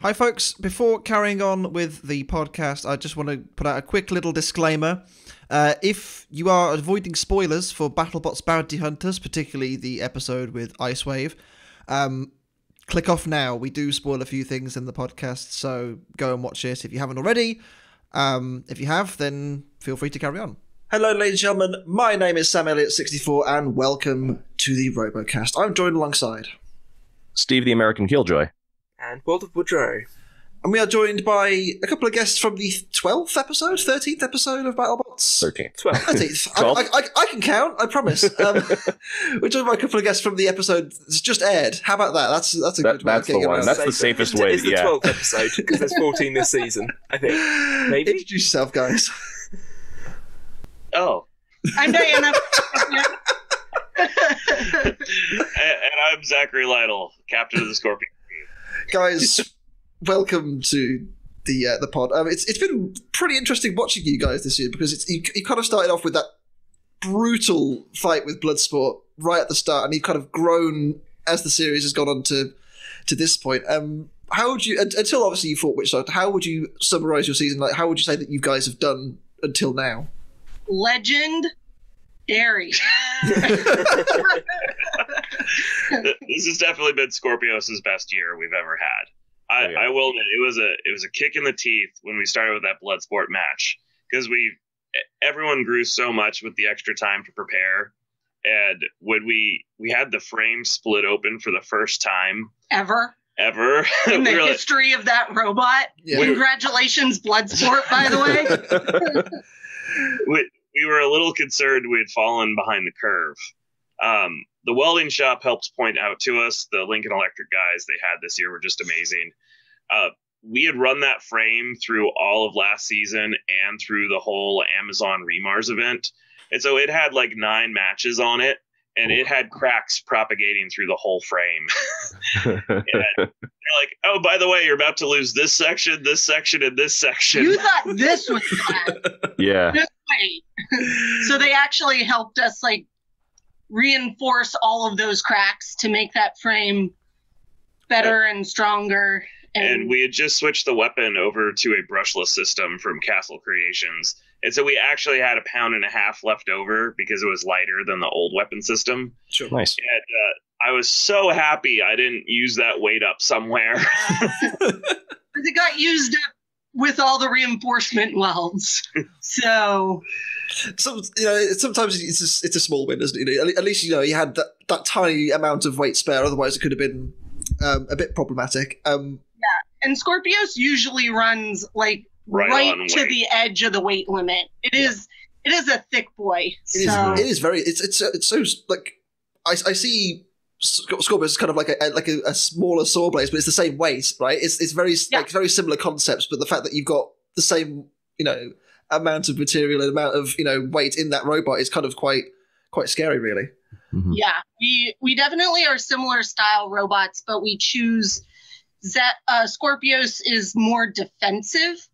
Hi folks, before carrying on with the podcast, I just want to put out a quick little disclaimer. If you are avoiding spoilers for BattleBots Bounty Hunters, particularly the episode with Icewave, click off now. We do spoil a few things in the podcast, so go and watch it if you haven't already. If you have, then feel free to carry on. Hello ladies and gentlemen, my name is Sam Elliott64 and welcome to the RoboCast. I'm joined alongside Steve the American Killjoy. And World of Woodrow. And we are joined by a couple of guests from the 12th episode, 13th episode of BattleBots? 13th. 13th. I can count, I promise. We're joined by a couple of guests from the episode that's just aired. How about that? That's a good way of getting around. That's the safest way. It's the 12th episode, because there's 14 this season, I think. Maybe? Introduce yourself, guys. Oh. I'm Diana. And I'm Zachary Lytle, captain of the Skorpios. Guys, welcome to the pod. It's been pretty interesting watching you guys this year because you kind of started off with that brutal fight with Bloodsport right at the start, and you've kind of grown as the series has gone on to this point. How would you, until obviously you fought Witch Side, how would you summarize your season? Like, how would you say that you guys have done until now? Legendary. This has definitely been Skorpios' best year we've ever had. I will admit, it was a kick in the teeth when we started with that Bloodsport match, because everyone grew so much with the extra time to prepare, and when we had the frame split open for the first time Ever we in the history of that robot. Yeah. Congratulations, Bloodsport, by the way. We were a little concerned we had fallen behind the curve. The welding shop helped point out to us the Lincoln Electric guys they had this year were just amazing. We had run that frame through all of last season and through the whole Amazon Remars event. And so it had like 9 matches on it, and it had cracks propagating through the whole frame. And they're like, oh, by the way, you're about to lose this section, and this section. You thought this was bad. Yeah. This way. So they actually helped us like reinforce all of those cracks to make that frame better and stronger. And we had just switched the weapon over to a brushless system from Castle Creations. And so we actually had 1.5 pounds left over because it was lighter than the old weapon system. Sure. Nice. And I was so happy I didn't use that weight up somewhere. It got used up with all the reinforcement welds. So sometimes it's a small win, isn't it? At least you had that tiny amount of weight spare. Otherwise, it could have been a bit problematic. Yeah, and Skorpios usually runs like right to the edge of the weight limit. It is a thick boy. It is very. It's so like I see Skorpios is kind of like a smaller SawBlaze, but it's the same weight, right? It's very like very similar concepts, but the fact that you've got the same amount of material and amount of weight in that robot is kind of quite scary, really. Mm-hmm. Yeah, we definitely are similar style robots, but we choose that Skorpios is more defensive,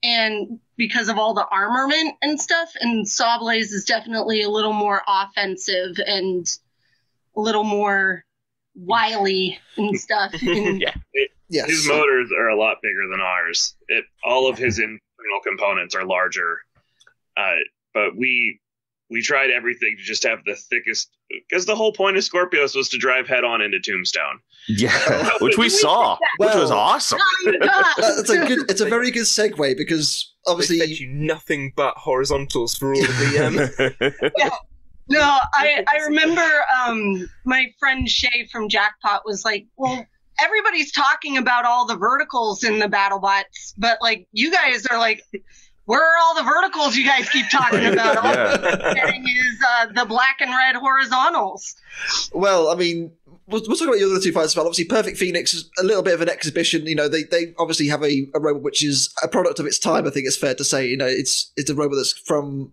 and because of all the armament and stuff, and SawBlaze is definitely a little more offensive and a little more wily and stuff. And his motors are a lot bigger than ours. All of his internal components are larger, but we tried everything to just have the thickest, because the whole point of Skorpios was to drive head on into Tombstone. Yeah, which we saw, which was awesome. It's a very good segue, because obviously they fed you nothing but horizontals for all of the. Yeah. No, I remember my friend Shay from Jackpot was like, well, everybody's talking about all the verticals in the BattleBots, but like you guys are like, where are all the verticals you guys keep talking about? All I'm getting is the black and red horizontals. Well, I mean, we'll talk about the other 2 fights as well. Obviously, Perfect Phoenix is a little bit of an exhibition. They obviously have a robot which is a product of its time. I think it's fair to say. It's a robot that's from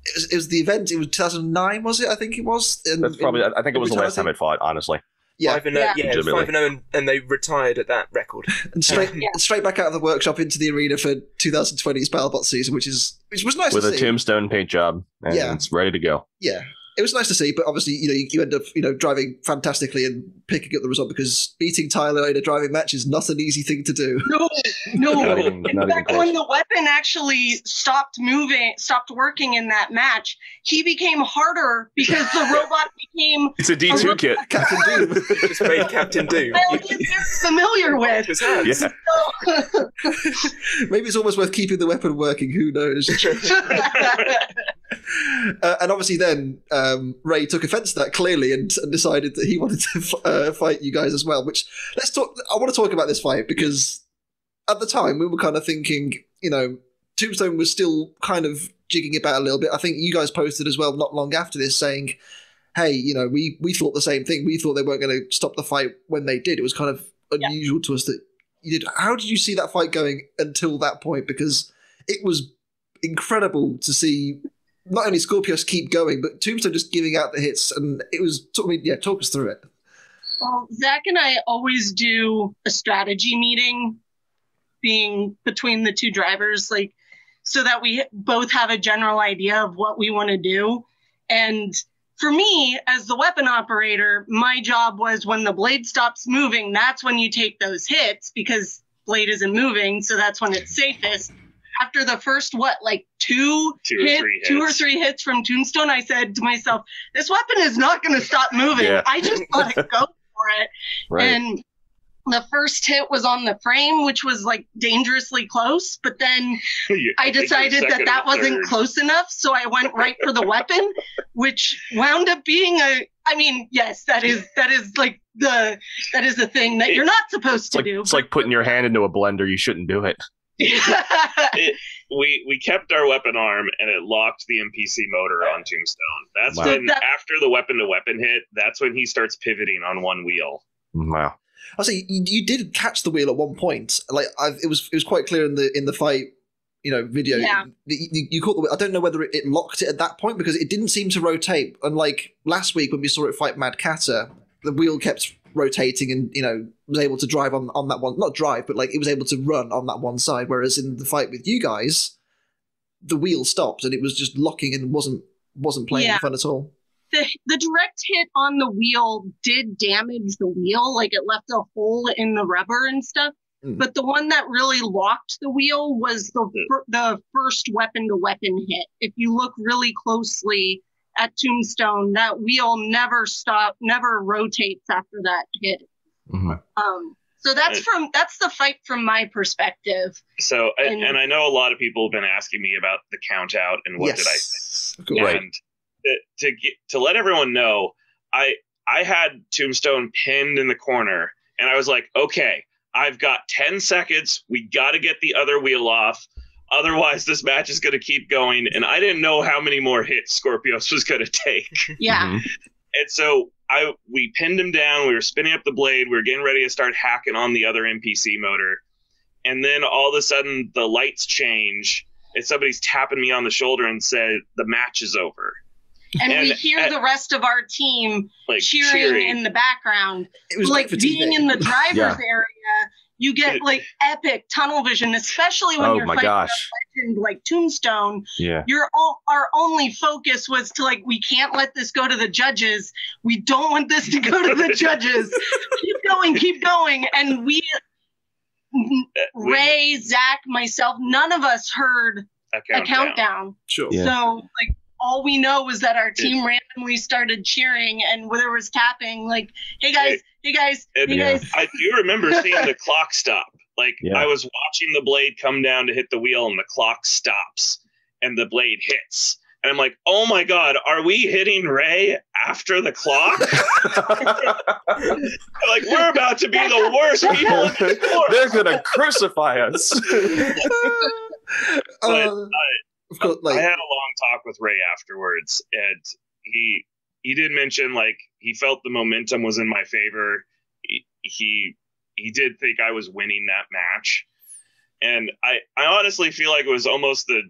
it was the event. It was 2009, was it? I think it was. That's probably. I think it was the last time it fought. Honestly. Yeah, 5-0, it was 5-0, and they retired at that record. And straight back out of the workshop into the arena for 2020's BattleBots season, which was nice with to see. With a Tombstone paint job, and it's ready to go. Yeah. it was nice to see, but obviously, you end up, driving fantastically and picking up the result, because beating Tyler in a driving match is not an easy thing to do. No. In fact, when the weapon actually stopped working in that match, he became harder because the robot became... It's a D2 kit. Captain Doom. Just made Captain Doom. Well, he's very familiar with. His hands. Yeah. Maybe it's almost worth keeping the weapon working, who knows? And obviously then Ray took offense to that clearly and decided that he wanted to fight you guys as well, which I want to talk about this fight, because at the time we were kind of thinking, Tombstone was still kind of jigging about a little bit. I think you guys posted as well not long after this saying, hey, we thought the same thing. We thought they weren't going to stop the fight when they did. It was kind of unusual to us that you did. How did you see that fight going until that point? Because it was incredible to see not only Skorpios keep going, but Tombstone just giving out the hits, and it was talk us through it. Well, Zach and I always do a strategy meeting, being between the two drivers, so that we both have a general idea of what we want to do. And for me, as the weapon operator, my job was when the blade stops moving, that's when you take those hits, because blade isn't moving, so that's when it's safest. After the first, two or three hits from Tombstone, I said to myself, this weapon is not going to stop moving. Yeah. I just let it go for it. Right. And the first hit was on the frame, which was dangerously close. But then I decided that wasn't close enough. So I went right for the weapon, which wound up being yes, that is the thing that you're not supposed to do. It's like putting your hand into a blender. You shouldn't do it. We kept our weapon arm, and it locked the NPC motor on Tombstone. That's when, after the weapon-to-weapon hit, that's when he starts pivoting on one wheel. Wow. I see. You did catch the wheel at one point. It was quite clear in the fight, video. Yeah. You caught the wheel. I don't know whether it locked it at that point, because it didn't seem to rotate. Unlike last week when we saw it fight Mad Catter, the wheel kept rotating and was able to drive on that one, not drive, but it was able to run on that one side, whereas in the fight with you guys the wheel stopped and it was just locking and wasn't playing fun at all. The direct hit on the wheel did damage the wheel, it left a hole in the rubber and stuff. But the one that really locked the wheel was the first weapon-to-weapon hit. If you look really closely at Tombstone, that wheel never rotates after that hit. Mm-hmm. So that's the fight from my perspective. So, and I know a lot of people have been asking me about the count out and what did I think. Right. And to let everyone know, I had Tombstone pinned in the corner, and I was like, okay, I've got 10 seconds. We got to get the other wheel off. Otherwise, this match is going to keep going. And I didn't know how many more hits Skorpios was going to take. Yeah. Mm-hmm. And so we pinned him down. We were spinning up the blade. We were getting ready to start hacking on the other NPC motor. And then all of a sudden, the lights change. And somebody's tapping me on the shoulder and said, the match is over. And we hear the rest of our team cheering in the background. It was being in the driver's area. You get epic tunnel vision, especially when you're fighting a legend like Tombstone. Yeah. Our only focus was to we can't let this go to the judges. We don't want this to go to the judges. Keep going. And Ray, Zach, myself, none of us heard a countdown. Sure. Yeah. So all we know was that our team randomly started cheering, and there was tapping, hey guys. I do remember seeing the clock stop. I was watching the blade come down to hit the wheel, and the clock stops, and the blade hits. And I'm like, oh my God, are we hitting Ray after the clock? We're about to be the worst people in the world. They're going to crucify us. But of course, I had a long talk with Ray afterwards, and he did mention he felt the momentum was in my favor. He did think I was winning that match, and I honestly feel like it was almost the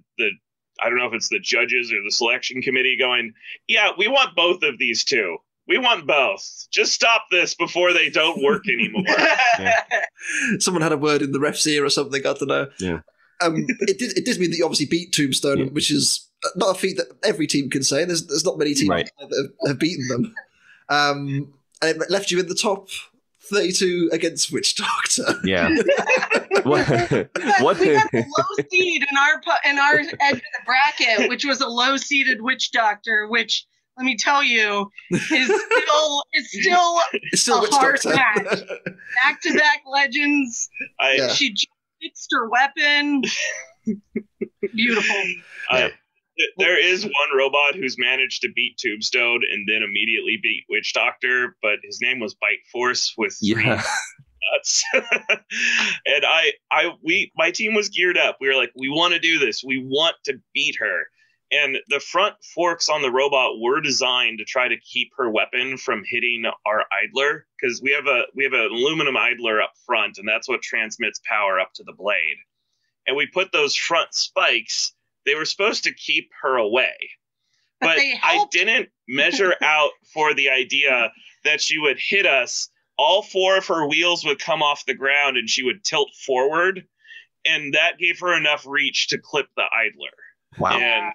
I don't know if it's the judges or the selection committee going, yeah, we want both of these two. We want both. Just stop this before they don't work anymore. Someone had a word in the ref's ear or something. I don't know. Yeah. It did mean that you obviously beat Tombstone, which is not a feat that every team can say. There's not many teams that have beaten them. And it left you in the top 32 against Witch Doctor. Yeah. We had the low seed in our edge of the bracket, which was a low-seeded Witch Doctor, which, let me tell you, is still a Witch hard Doctor. match. Back-to-back legends. She fixed her weapon. Beautiful. There is one robot who's managed to beat Tombstone and then immediately beat Witch Doctor, but his name was Bite Force with three nuts. And my team was geared up. We were like, we want to do this. We want to beat her. And the front forks on the robot were designed to try to keep her weapon from hitting our idler, because we have an aluminum idler up front, and that's what transmits power up to the blade. And we put those front spikes. They were supposed to keep her away. But I didn't measure out for the idea that she would hit us. All four of her wheels would come off the ground and she would tilt forward. And that gave her enough reach to clip the idler. Wow. And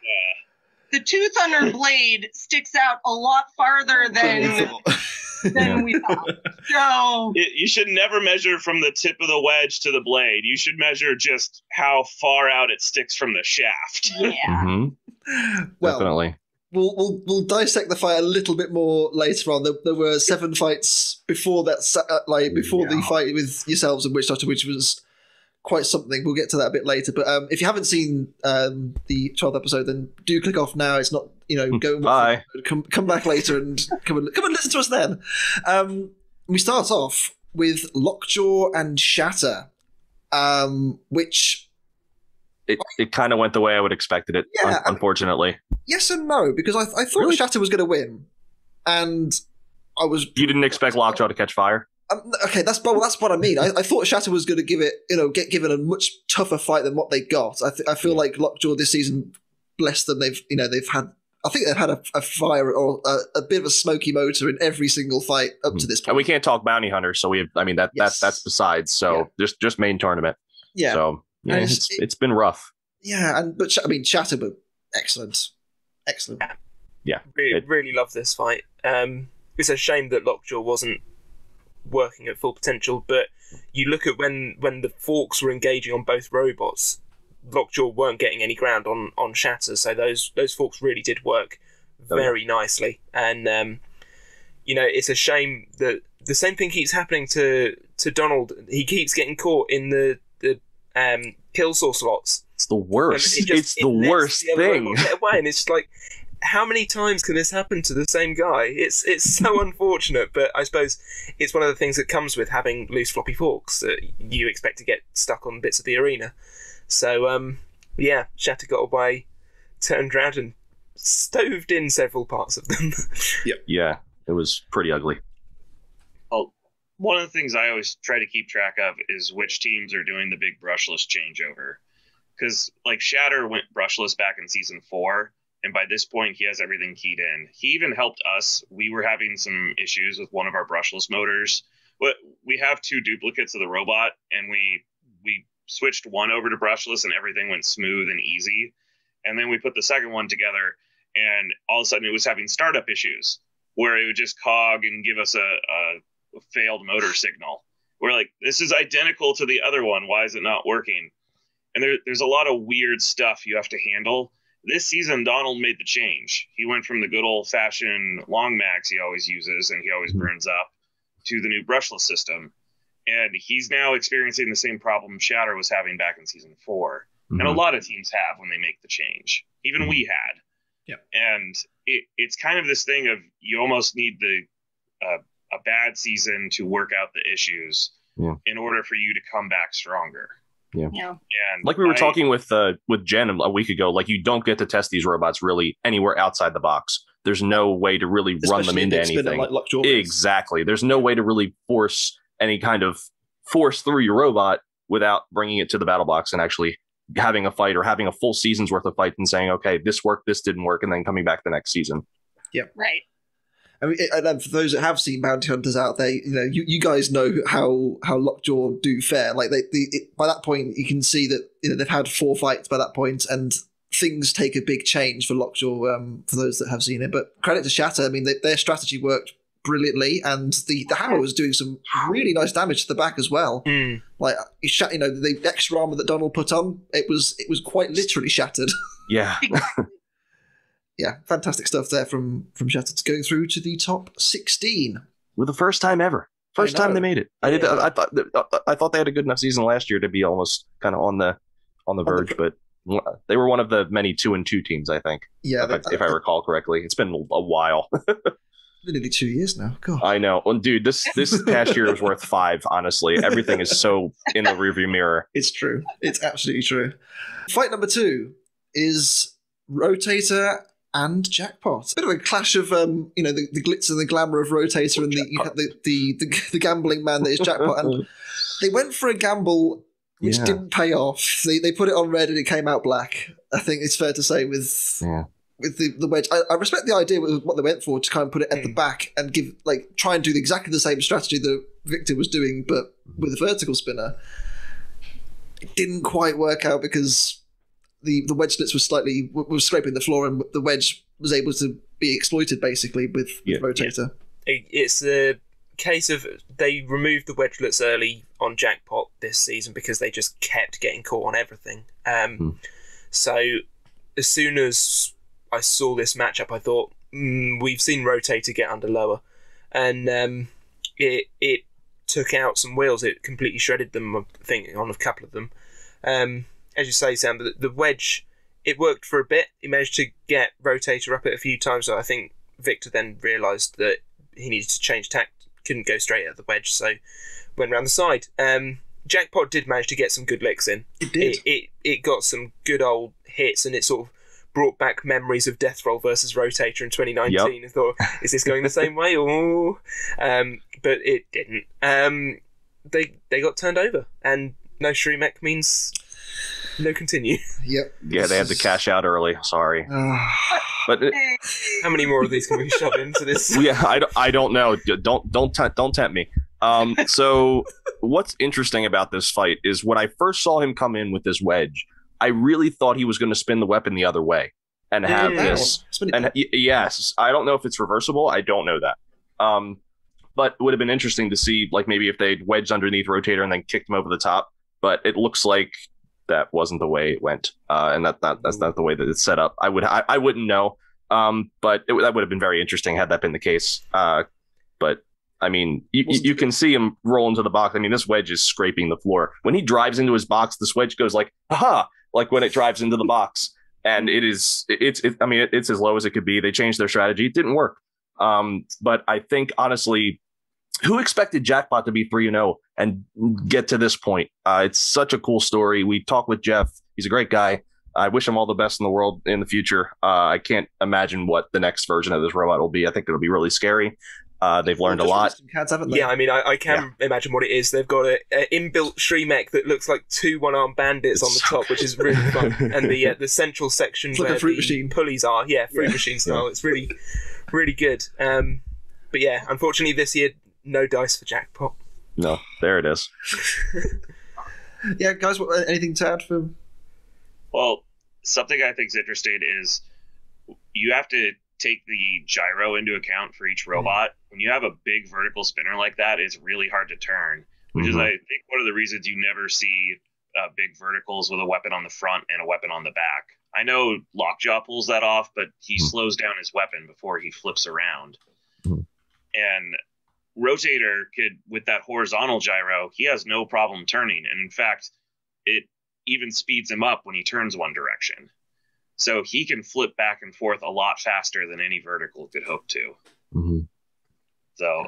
the tooth on her blade sticks out a lot farther than we thought. So you should never measure from the tip of the wedge to the blade. You should measure just how far out it sticks from the shaft. Yeah. Mm-hmm. Well, definitely. We'll dissect the fight a little bit more later on. There were 7 fights before that, the fight with yourselves and Witch Doctor, which was quite something. We'll get to that a bit later. But if you haven't seen the 12th episode, then do click off now. It's not, go and Bye. Come back later and come and listen to us then. We start off with LockJaw and Shatter, which it kind of went the way I would expected it. Yeah, unfortunately. Yes and no, because I thought Shatter was going to win, and You didn't expect LockJaw to catch fire? Okay, that's what I mean. I thought Shatter was going to give it, get given a much tougher fight than what they got. I feel like LockJaw this season, bless them, they've had. I think they've had a fire or a bit of a smoky motor in every single fight up to this point. And we can't talk bounty hunters, so that's besides. So just main tournament. Yeah. So it's been rough. Yeah, but Shatter, but excellent. Yeah. Really love this fight. It's a shame that LockJaw wasn't working at full potential, but you look at when the forks were engaging on both robots, LockJaw weren't getting any ground on Shatter, so those forks really did work very nicely. And it's a shame that the same thing keeps happening to Donald. He keeps getting caught in the kill source slots. It's the worst. It's the worst thing. Get away, and it's just like, how many times can this happen to the same guy? It's so unfortunate, but I suppose it's one of the things that comes with having loose floppy forks that you expect to get stuck on bits of the arena. So, Shatter got away, turned around and stoved in several parts of them. Yeah, it was pretty ugly. Well, one of the things I always try to keep track of is which teams are doing the big brushless changeover. Because, Shatter went brushless back in Season 4, and by this point, he has everything keyed in. He even helped us. We were having some issues with one of our brushless motors. But we have 2 duplicates of the robot, and we switched one over to brushless, and everything went smooth and easy. And then we put the second one together, and all of a sudden it was having startup issues, where it would just cog and give us a failed motor signal. We're like, this is identical to the other one. Why is it not working? And there's a lot of weird stuff you have to handle. This season, Donald made the change. He went from the good old-fashioned long mags he always uses and he always burns up to the new brushless system. And he's now experiencing the same problem Shatter was having back in Season 4. Mm-hmm. And a lot of teams have when they make the change. Even we had. Yep. And it's kind of this thing of you almost need a bad season to work out the issues in order for you to come back stronger. Yeah. And like we were talking with Jen a week ago, you don't get to test these robots really anywhere outside the box. There's no way to really run them into anything. Like Exactly. There's no way to really force any kind of force through your robot without bringing it to the battle box and actually having a fight or having a full season's worth of fight and saying, okay, this worked, this didn't work, and then coming back the next season. Yeah. Right. And for those that have seen bounty hunters out there, you guys know how LockJaw do fare. By that point, you can see that they've had 4 fights by that point, and things take a big change for LockJaw, for those that have seen it. But credit to Shatter. I mean, their strategy worked brilliantly, and the hammer was doing some really nice damage to the back as well. Like, the extra armor that Donald put on, it was quite literally shattered. Yeah. Yeah, fantastic stuff there from Shatter, going through to the top 16. With the first time ever. First time they made it. I thought they had a good enough season last year to be almost kind of on the verge, but they were one of the many 2-2 teams, I think. Yeah, if I recall correctly. It's been a while. Nearly 2 years now. God. I know. Well, dude, this past year was worth 5, honestly. Everything is so in the rearview mirror. It's true. It's absolutely true. Fight number 2 is Rotator and Jackpot. A bit of a clash of the glitz and the glamour of Rotator and the gambling man that is Jackpot. And they went for a gamble which didn't pay off. They put it on red and it came out black. I think it's fair to say with the wedge. I respect the idea with what they went for, to kind of put it at the back and try and do exactly the same strategy that Victor was doing, but with a vertical spinner. It didn't quite work out because the wedge slits were scraping the floor, and the wedge was able to be exploited basically with Rotator. It's a case of they removed the wedgelets early on Jackpot this season because they just kept getting caught on everything. So as soon as I saw this matchup, I thought, we've seen Rotator get under lower, and it took out some wheels. It completely shredded them, I think, on a couple of them. As you say, Sam, the wedge, it worked for a bit. He managed to get Rotator up it a few times, so I think Victor then realised that he needed to change tack, couldn't go straight at the wedge, so went round the side. Jackpot did manage to get some good licks in. It did. It got some good old hits, and it sort of brought back memories of Death Roll versus Rotator in 2019. I thought, is this going the same way? But it didn't. They got turned over, and no Shremek means no continue. Yep. Yeah, they had to cash out early. Sorry. But how many more of these can we shove into this? Yeah, I don't know. Don't tempt me. So what's interesting about this fight is when I first saw him come in with this wedge, I really thought he was going to spin the weapon the other way and have this. And yes, I don't know if it's reversible. I don't know that. But it would have been interesting to see, like, maybe if they'd wedged underneath Rotator and then kicked him over the top. But it looks like that wasn't the way it went, and that's not the way that it's set up. I wouldn't know, but that would have been very interesting had that been the case. But I mean, you can see him roll into the box. I mean, this wedge is scraping the floor. When he drives into his box, this wedge goes like, aha, like when it drives into the box, and it's as low as it could be. They changed their strategy. It didn't work. But I think honestly, who expected Jackpot to be 3-0 and get to this point? It's such a cool story. We talked with Jeff. He's a great guy. I wish him all the best in the world in the future. I can't imagine what the next version of this robot will be. I think it'll be really scary. They've learned a lot. Cats, haven't they? Yeah, I mean, I can imagine what it is. They've got an inbuilt Shremek that looks like 2 one-armed bandits on the top, which is really fun. And the central section it's where like a fruit the machine pulleys are, fruit machine style. It's really, really good. But yeah, unfortunately this year, no dice for Jackpot. No, there it is. Yeah, guys, anything to add from? Well, something I think is interesting is you have to take the gyro into account for each robot. When you have a big vertical spinner like that, it's really hard to turn, which is, I think, one of the reasons you never see big verticals with a weapon on the front and a weapon on the back. I know LockJaw pulls that off, but he slows down his weapon before he flips around. And Rotator could, with that horizontal gyro, he has no problem turning. And in fact, it even speeds him up when he turns one direction. So he can flip back and forth a lot faster than any vertical could hope to. So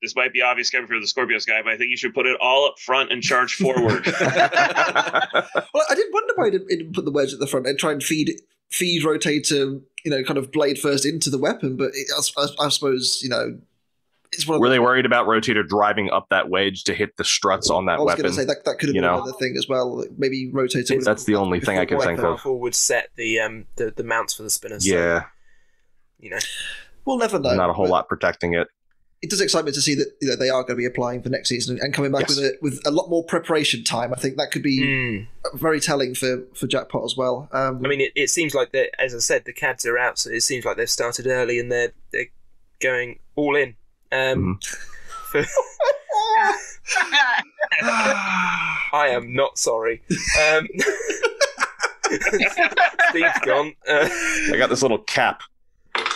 this might be obvious coming from the Skorpios guy, but I think you should put it all up front and charge forward. Well, I did wonder why he didn't put the wedge at the front and try and feed Rotator, kind of blade first into the weapon. But I suppose, it's one of Were they worried about Rotator driving up that wedge to hit the struts on that weapon? I was going to say that could have been another thing as well. Maybe Rotator. That's the only thing I can think of. Would set the mounts for the spinners. Yeah. So, we'll never know. Not a whole lot protecting it. it does excite me to see that they are going to be applying for next season and coming back with a lot more preparation time. I think that could be very telling for Jackpot as well. I mean, it seems like that, as I said, the CADs are out, so it seems like they've started early and they're going all in. I am not sorry. Steve's gone. I got this little cap.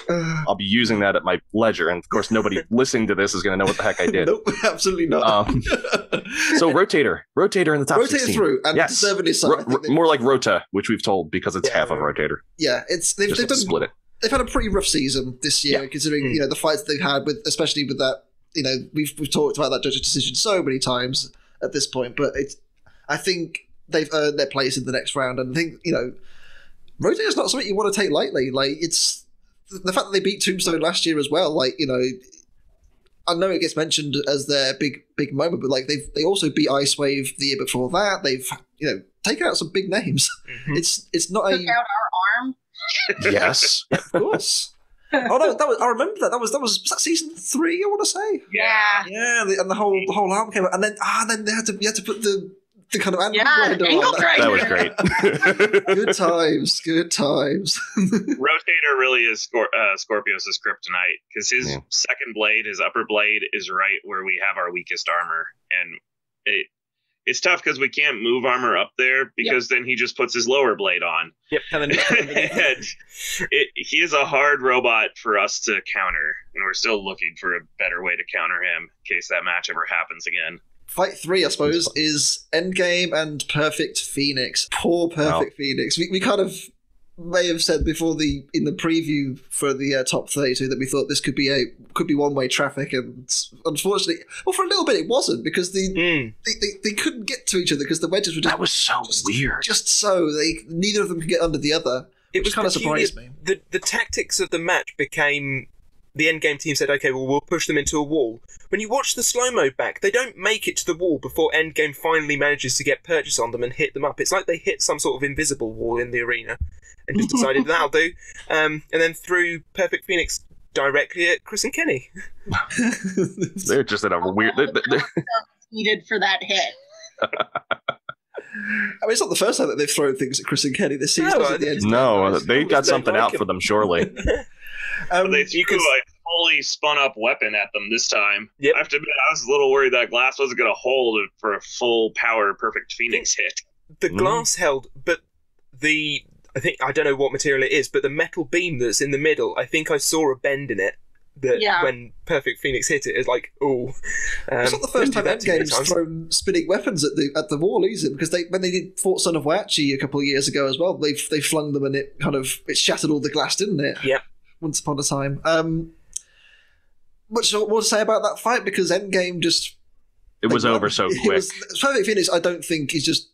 I'll be using that at my leisure, and of course, nobody listening to this is going to know what the heck I did. Nope, absolutely not. So Rotator in the top 16. Through, and deservedly so. More like Rota, which we've told because it's half of Rotator. Yeah, they've done, split it. They've had a pretty rough season this year, considering the fights they've had with, especially with that. We've talked about that judge's decision so many times at this point, but I think they've earned their place in the next round, and I think Rotator's not something you want to take lightly. Like, it's the fact that they beat Tombstone last year as well. Like, I know it gets mentioned as their big moment, but like they also beat Ice Wave the year before that. They've taken out some big names. Mm-hmm. It's not Took out our arm. Yes, of course. Oh no, I remember that. That was that season 3. I want to say. Yeah. And the whole album came out, and then you had to put the kind of angle grinder angle on. grinder. that was great. Good times. Rotator really is Skorpios' kryptonite, because his second blade, his upper blade, is right where we have our weakest armor, and it's tough because we can't move armor up there because then he just puts his lower blade on. Yep. And he is a hard robot for us to counter, and we're still looking for a better way to counter him in case that match ever happens again. Fight 3, I suppose, is Endgame and Perfect Phoenix. Poor Perfect Phoenix. We kind of may have said before in the preview for the top 32 that we thought this could be one-way traffic, and unfortunately, well, for a little bit it wasn't, because they couldn't get to each other because the wedges were just... That was so weird. Just so. Neither of them could get under the other, which kind of surprised me. The tactics of the match became... The endgame team said, okay, well, we'll push them into a wall. When you watch the slow-mo back, they don't make it to the wall before endgame finally manages to get purchase on them and hit them up. It's like they hit some sort of invisible wall in the arena and just decided that'll do. And then threw Perfect Phoenix directly at Chris and Kenny. They're just in a weird... Needed for that hit. I mean, it's not the first time that they've thrown things at Chris and Kenny this season. No, they got something out for them, surely. They threw a fully spun up weapon at them this time. Yep. I have to admit, I was a little worried that glass wasn't going to hold it for a full power Perfect Phoenix hit. The glass held, but I don't know what material it is, but the metal beam that's in the middle, I think I saw a bend in it. When Perfect Phoenix hit it, it's like, ooh. It's not the first time Endgame's thrown spinning weapons at the wall, is it? Because when they fought Son of Waiachi a couple of years ago as well, they flung them and it shattered all the glass, didn't it? Yeah. Once upon a time. Much more to say about that fight, because Endgame just... It was over so quick. Perfect Phoenix, I don't think, is just...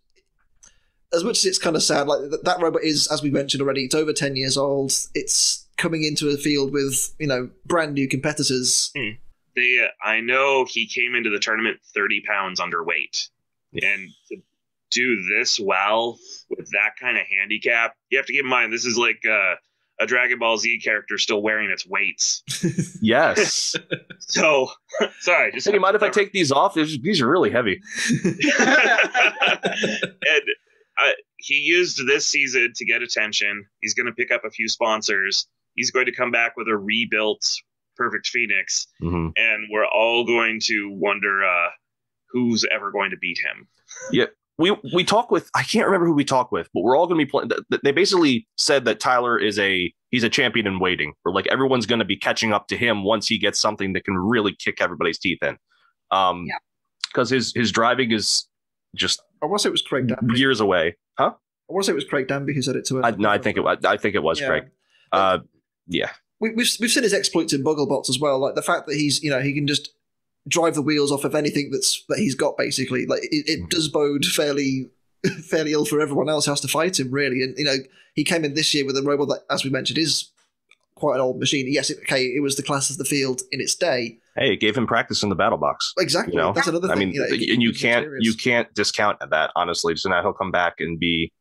As much as it's kind of sad, like that robot is, as we mentioned already, it's over 10 years old. It's coming into a field with, brand new competitors. I know he came into the tournament 30 pounds underweight. And to do this well with that kind of handicap, you have to keep in mind, this is like... a Dragon Ball Z character still wearing its weights. Yes. So, sorry. Hey, you mind if I take these off? These are really heavy. And he used this season to get attention. He's going to pick up a few sponsors. He's going to come back with a rebuilt Perfect Phoenix. Mm-hmm. And we're all going to wonder who's ever going to beat him. Yeah. We talk with, I can't remember who we talk with, but we're all going to be playing. They basically said that Tyler he's a champion in waiting, or like everyone's going to be catching up to him once he gets something that can really kick everybody's teeth in. Because his driving is just, I want to say it was Craig Danby. Years away. Huh? I want to say it was Craig Danby who said it to us. I think it was Craig. Yeah. We've seen his exploits in BattleBots as well. Like the fact that he's, he can just drive the wheels off of anything that he's got, basically. Like it does bode fairly ill for everyone else who has to fight him, really. And he came in this year with a robot that, as we mentioned, is quite an old machine. Yes, it was the class of the field in its day. Hey, it gave him practice in the battle box. Exactly. That's another thing. I mean, and you can't discount that, honestly. So now he'll come back and be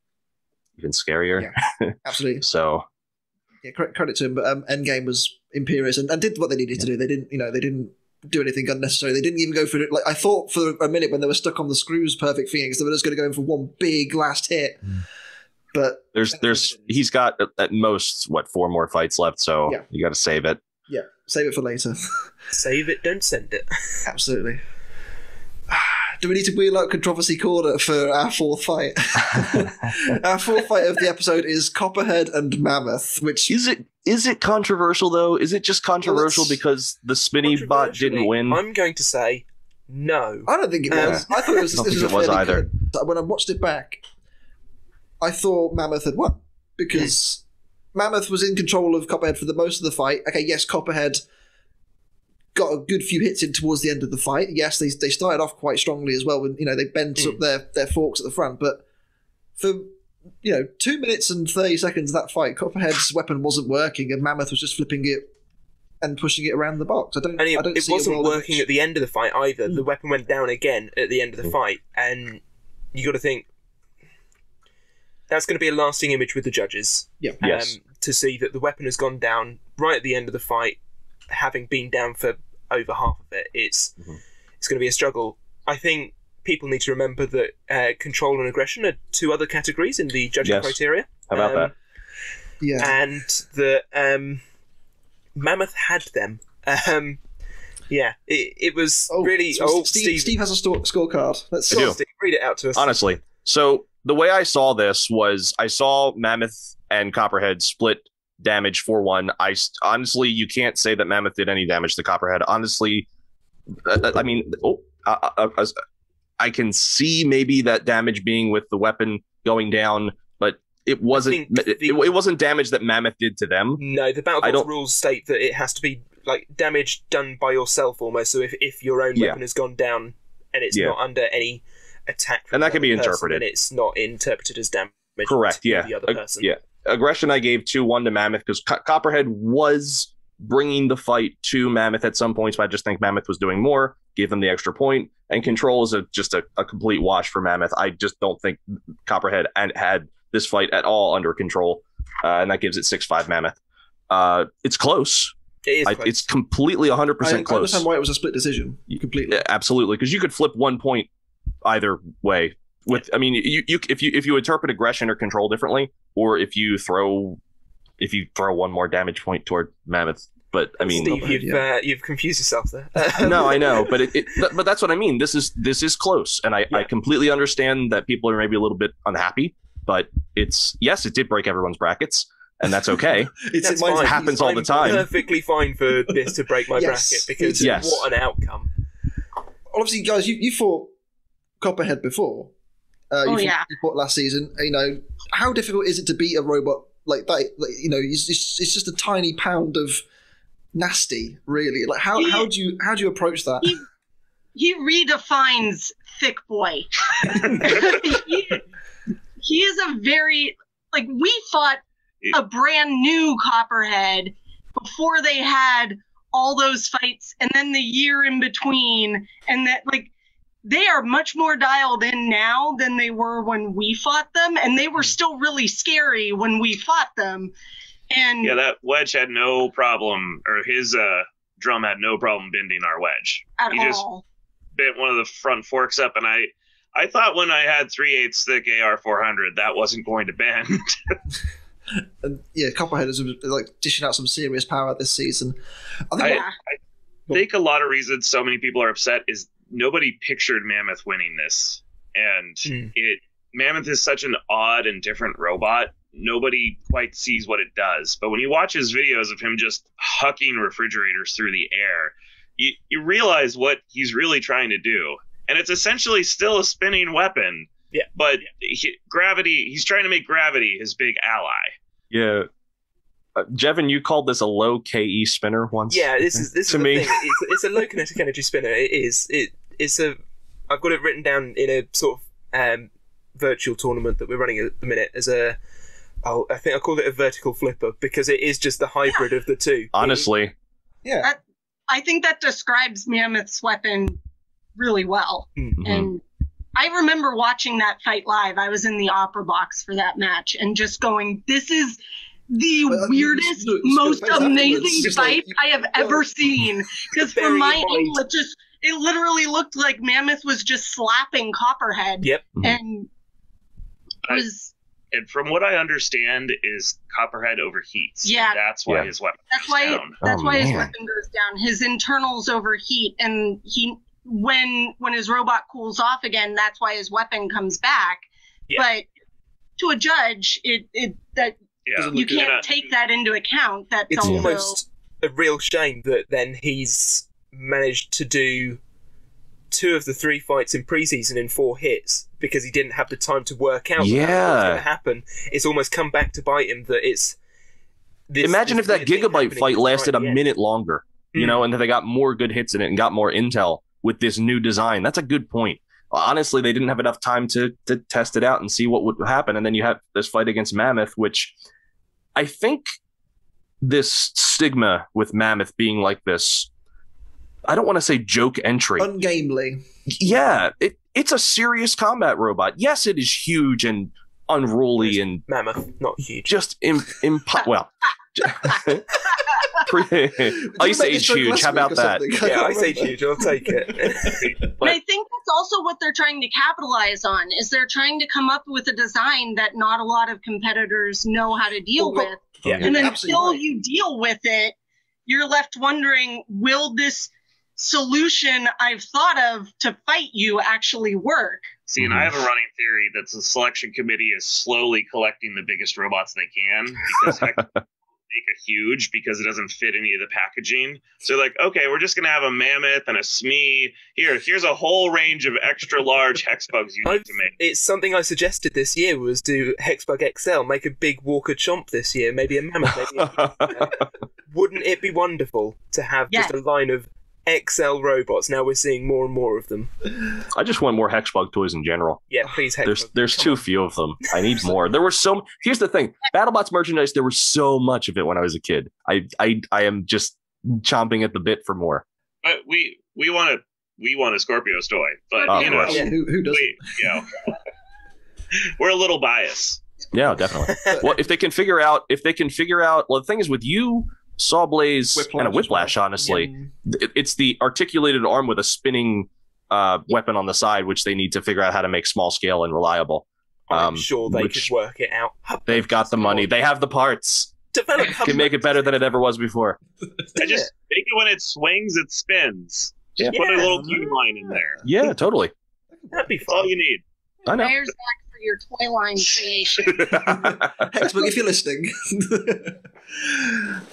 even scarier. Yeah, absolutely. So yeah, credit to him. But Endgame was imperious and did what they needed to do. They didn't do anything unnecessary. They didn't even go for it. Like I thought for a minute when they were stuck on the screws, Perfect Phoenix, they were just going to go in for one big last hit. But he's got at most 4 more fights left, so you got to save it. Yeah, save it for later. Save it, don't send it. Absolutely. Do we need to wheel out Controversy Corner for our 4th fight? Our 4th fight of the episode is Copperhead and Mammoth, which... Is it controversial, though? Is it just controversial because the spinny bot didn't win? I'm going to say no. I don't think it was. I thought it was, I don't think it was either. Good. When I watched it back, I thought Mammoth had won because Mammoth was in control of Copperhead for the most of the fight. Okay, yes, Copperhead got a good few hits in towards the end of the fight. Yes, they started off quite strongly as well when they bent up their forks at the front, but for 2 minutes and 30 seconds of that fight, Copperhead's weapon wasn't working and Mammoth was just flipping it and pushing it around the box. It wasn't working at the end of the fight either. The weapon went down again at the end of the fight, and you got to think that's going to be a lasting image with the judges. Yeah. Yes. To see that the weapon has gone down right at the end of the fight, having been down for over half of it. It's going to be a struggle. I think people need to remember that control and aggression are 2 other categories in the judging criteria. How about that? Yeah. And the Mammoth had them. It was really... So Steve has a scorecard. Let's read it out to us. Honestly. So the way I saw this was I saw Mammoth and Copperhead split damage 4-1. Honestly, you can't say that Mammoth did any damage to Copperhead. Honestly, I mean... I can see maybe that damage being with the weapon going down, but it wasn't it wasn't damage that Mammoth did to them. No, the BattleBots rules state that it has to be like damage done by yourself almost. So if your own weapon has gone down and it's not under any attack from and that can be interpreted, and it's not interpreted as damage. Correct. To the other person. Aggression I gave 2-1 to Mammoth because Copperhead was bringing the fight to Mammoth at some points, but I just think Mammoth was doing more, gave them the extra point, and control is just a complete wash for Mammoth. I just don't think Copperhead had this fight at all under control, and that gives it 6-5 Mammoth. It's close. It is close. It's completely 100% close. I understand why it was a split decision. Completely. Yeah, absolutely, because you could flip 1 point either way. I mean, if you interpret aggression or control differently, or if you throw 1 more damage point toward Mammoth. But I mean, Steve, you've confused yourself there. No, I know, but that's what I mean. This is close, and I completely understand that people are maybe a little bit unhappy, but it did break everyone's brackets, and that's okay. It happens all the time. Perfectly fine for this to break my bracket because what an outcome. Obviously, guys, you fought Copperhead before. You fought last season. How difficult is it to beat a robot like that? It's just a tiny pound of nasty, really. Like how do you approach that? He redefines thick boy. he is a very we fought a brand new Copperhead before they had all those fights, and then the year in between, and that they are much more dialed in now than they were when we fought them, and they were still really scary when we fought them. And that wedge had no problem, or his drum had no problem bending our wedge. He just bent one of the front forks up, and I thought when I had 3/8 thick AR-400 that wasn't going to bend. And Copperhead is dishing out some serious power this season. I think a lot of reasons so many people are upset is nobody pictured Mammoth winning this, and Mammoth is such an odd and different robot. Nobody quite sees what it does, but when you watch his videos of him just hucking refrigerators through the air, you realize what he's really trying to do, and it's essentially still a spinning weapon. Yeah, but he's trying to make gravity his big ally. Yeah. Jevin, you called this a low KE spinner once. Yeah, this is to the me. thing. It's a low kinetic energy spinner. It is. I've got it written down in a sort of virtual tournament that we're running at the minute as I think I called it a vertical flipper because it is just the hybrid of the two. Honestly. Yeah. I think that describes Mammoth's weapon really well. Mm-hmm. And I remember watching that fight live. I was in the opera box for that match and just going, this is the weirdest, most amazing fight I have ever seen. Because from my angle, it literally looked like Mammoth was just slapping Copperhead. Yep. And it was... And from what I understand, is Copperhead overheats. Yeah, that's why his weapon. That's why his weapon goes down. His internals overheat, and when his robot cools off again, that's why his weapon comes back. Yeah. But to a judge, you can't take that into account. It's almost a real shame that then he's managed to do 2 of the 3 fights in preseason in 4 hits because he didn't have the time to work out what was going to happen. It's almost come back to bite him that it's... Imagine if that Gigabyte fight lasted a minute longer, you know, and that they got more good hits in it and got more intel with this new design. That's a good point. Honestly, they didn't have enough time to test it out and see what would happen. And then you have this fight against Mammoth, which I think this stigma with Mammoth being like this, I don't want to say joke entry. Ungamely. Yeah, it's a serious combat robot. Yes, it is huge and unruly and... Mammoth, not huge. Just well... I say it's huge. How about that? Yeah, I say huge. I'll take it. But I think that's also what they're trying to capitalize on. Is they're trying to come up with a design that not a lot of competitors know how to deal with, and then until you deal with it, you're left wondering: will this solution I've thought of to fight you actually work? See, and I have a running theory that the selection committee is slowly collecting the biggest robots they can because heck. Make it huge because it doesn't fit any of the packaging. So like, okay, we're just gonna have a Mammoth and a Smee. Here's a whole range of extra large Hexbugs you need to make. It's something I suggested this year was do Hexbug XL, make a big Walker Chomp this year, maybe a Mammoth. Wouldn't it be wonderful to have just a line of XL robots? Now we're seeing more and more of them. I just want more Hexbug toys in general. Yeah, please, Hexbug. There's too few of them. I need more. There were so... Here's the thing. BattleBots merchandise, there was so much of it when I was a kid. I am just chomping at the bit for more. But we want a Skorpios toy. But, you know, who doesn't? We're a little biased. Yeah, definitely. Well, if they can figure out... Well, the thing is with you... SawBlaze and a Whiplash, honestly. It's the articulated arm with a spinning weapon on the side, which they need to figure out how to make small scale and reliable. I'm sure they could work it out. They've got the money. They have the parts. Can make it better than it ever was before. I just make it when it swings, it spins. Just put a little key line in there. Yeah, totally. That'd be fun. All you need. I know. There's back for your toy line creation. Hexbug, if you're listening.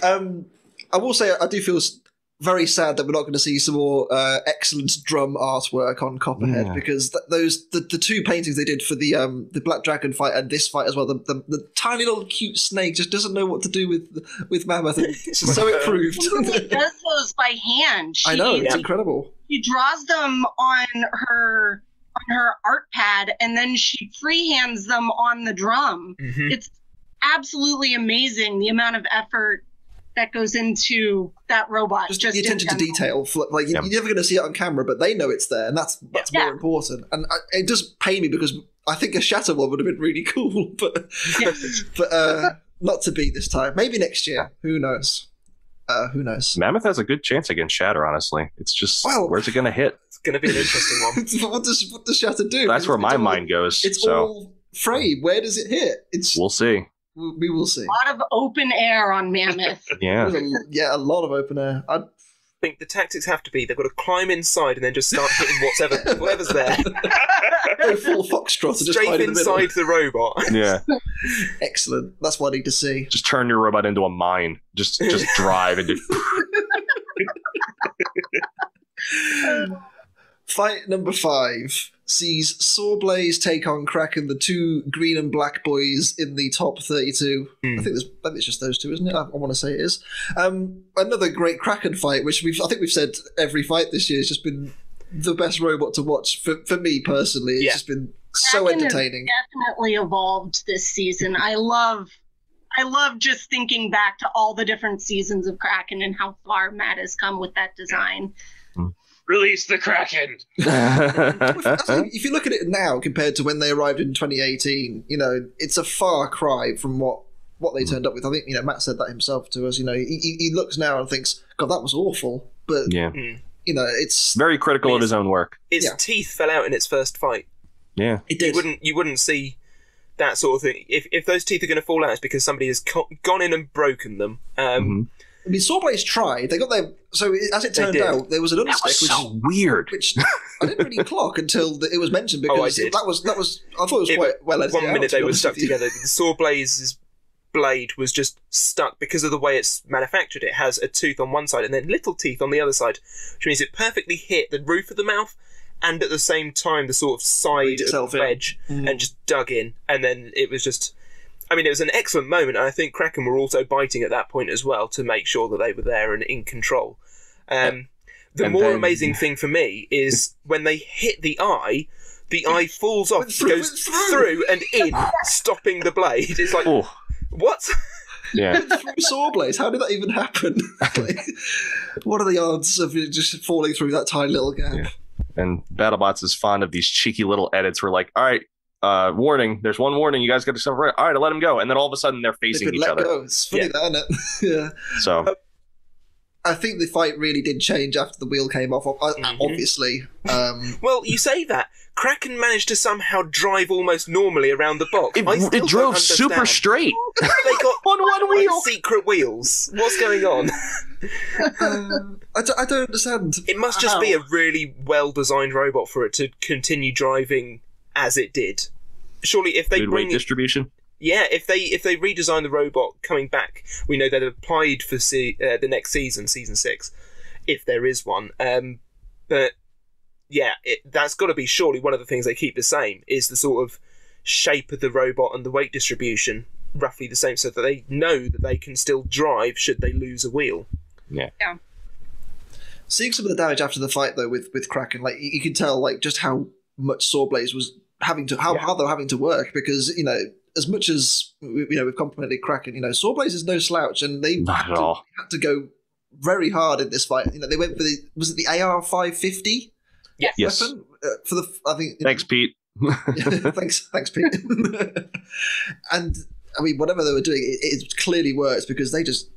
I will say I do feel very sad that we're not going to see some more excellent drum artwork on Copperhead because the 2 paintings they did for the Black Dragon fight and this fight as well, the tiny little cute snake just doesn't know what to do with Mammoth, and so it proved. She does those by hand. I know, it's incredible. She draws them on her art pad and then she freehands them on the drum. It's absolutely amazing the amount of effort that goes into that robot. Just the attention to detail. Like you're never going to see it on camera, but they know it's there, and that's more important. And it does pain me because I think a Shatter one would have been really cool, but not to be this time. Maybe next year. Who knows? Who knows? Mammoth has a good chance against Shatter. Honestly, it's just where's it going to hit? It's going to be an interesting one. What does Shatter do? That's where my mind goes. It's all frame. Where does it hit? We'll see. We will see. A lot of open air on Mammoth. A lot of open air. I think the tactics have to be they've got to climb inside and then just start hitting whatever's there. Go full foxtrot. Straight inside the robot. Yeah. Excellent. That's what I need to see. Just turn your robot into a mine. Just drive and do... Fight number 5 sees SawBlaze take on Kraken, the 2 green and black boys in the top 32. I think it's just those 2, isn't it? I want to say it is. Another great Kraken fight, which I think we've said every fight this year has just been the best robot to watch for me personally. It's just been so Kraken entertaining. Has definitely evolved this season. I love just thinking back to all the different seasons of Kraken and how far Matt has come with that design. Release the Kraken! If you look at it now compared to when they arrived in 2018, it's a far cry from what what they turned up with. I think Matt said that himself to us. He looks now and thinks, God, that was awful. But it's very critical of his own work. Its teeth fell out in its first fight. Yeah, it did. You wouldn't see that sort of thing. If those teeth are going to fall out, it's because somebody has gone in and broken them. I mean, SawBlaze tried. They got their... So, as it turned out, there was an understick, which so weird. Which I didn't really clock until it was mentioned, because that was... I thought it was quite well edited. 1 minute they were stuck together. The SawBlaze's blade was just stuck because of the way it's manufactured. It has a tooth on one side and then little teeth on the other side, which means it perfectly hit the roof of the mouth and at the same time the sort of side of the edge and just dug in. And then it was just... I mean, it was an excellent moment, and I think Kraken were also biting at that point as well to make sure that they were there and in control. Amazing thing for me is when they hit the eye falls off, goes through and in, stopping the blade. It's like, what? Yeah. Through SawBlaze, how did that even happen? What are the odds of it just falling through that tiny little gap? Yeah. And BattleBots is fond of these cheeky little edits where, like, all right, warning, there's one warning, you guys got to stuff right. All right, I'll let him go. And then all of a sudden they're facing each other. Go. It's funny that, isn't it? Yeah. So I think the fight really did change after the wheel came off, obviously. Well, you say that. Kraken managed to somehow drive almost normally around the box. It drove super straight. They got on one wheel. Secret wheels. What's going on? I don't understand. It must just be a really well-designed robot for it to continue driving as it did. Surely, if they good bring weight distribution. Yeah, if they redesign the robot coming back, we know they've applied for the next season 6, if there is one. But yeah, that's got to be surely one of the things they keep the same is the sort of shape of the robot and the weight distribution roughly the same, so that they know that they can still drive should they lose a wheel. Yeah. Seeing some of the damage after the fight though with Kraken, like you can tell like just how much SawBlaze was hard they were having to work, because as much as we've complimented Kraken, SawBlaze is no slouch, and they had to go very hard in this fight. They went for was it the AR 550? Yes. Weapon for the I think. Thanks, Pete. thanks, Pete. And I mean, whatever they were doing, it clearly works, because they just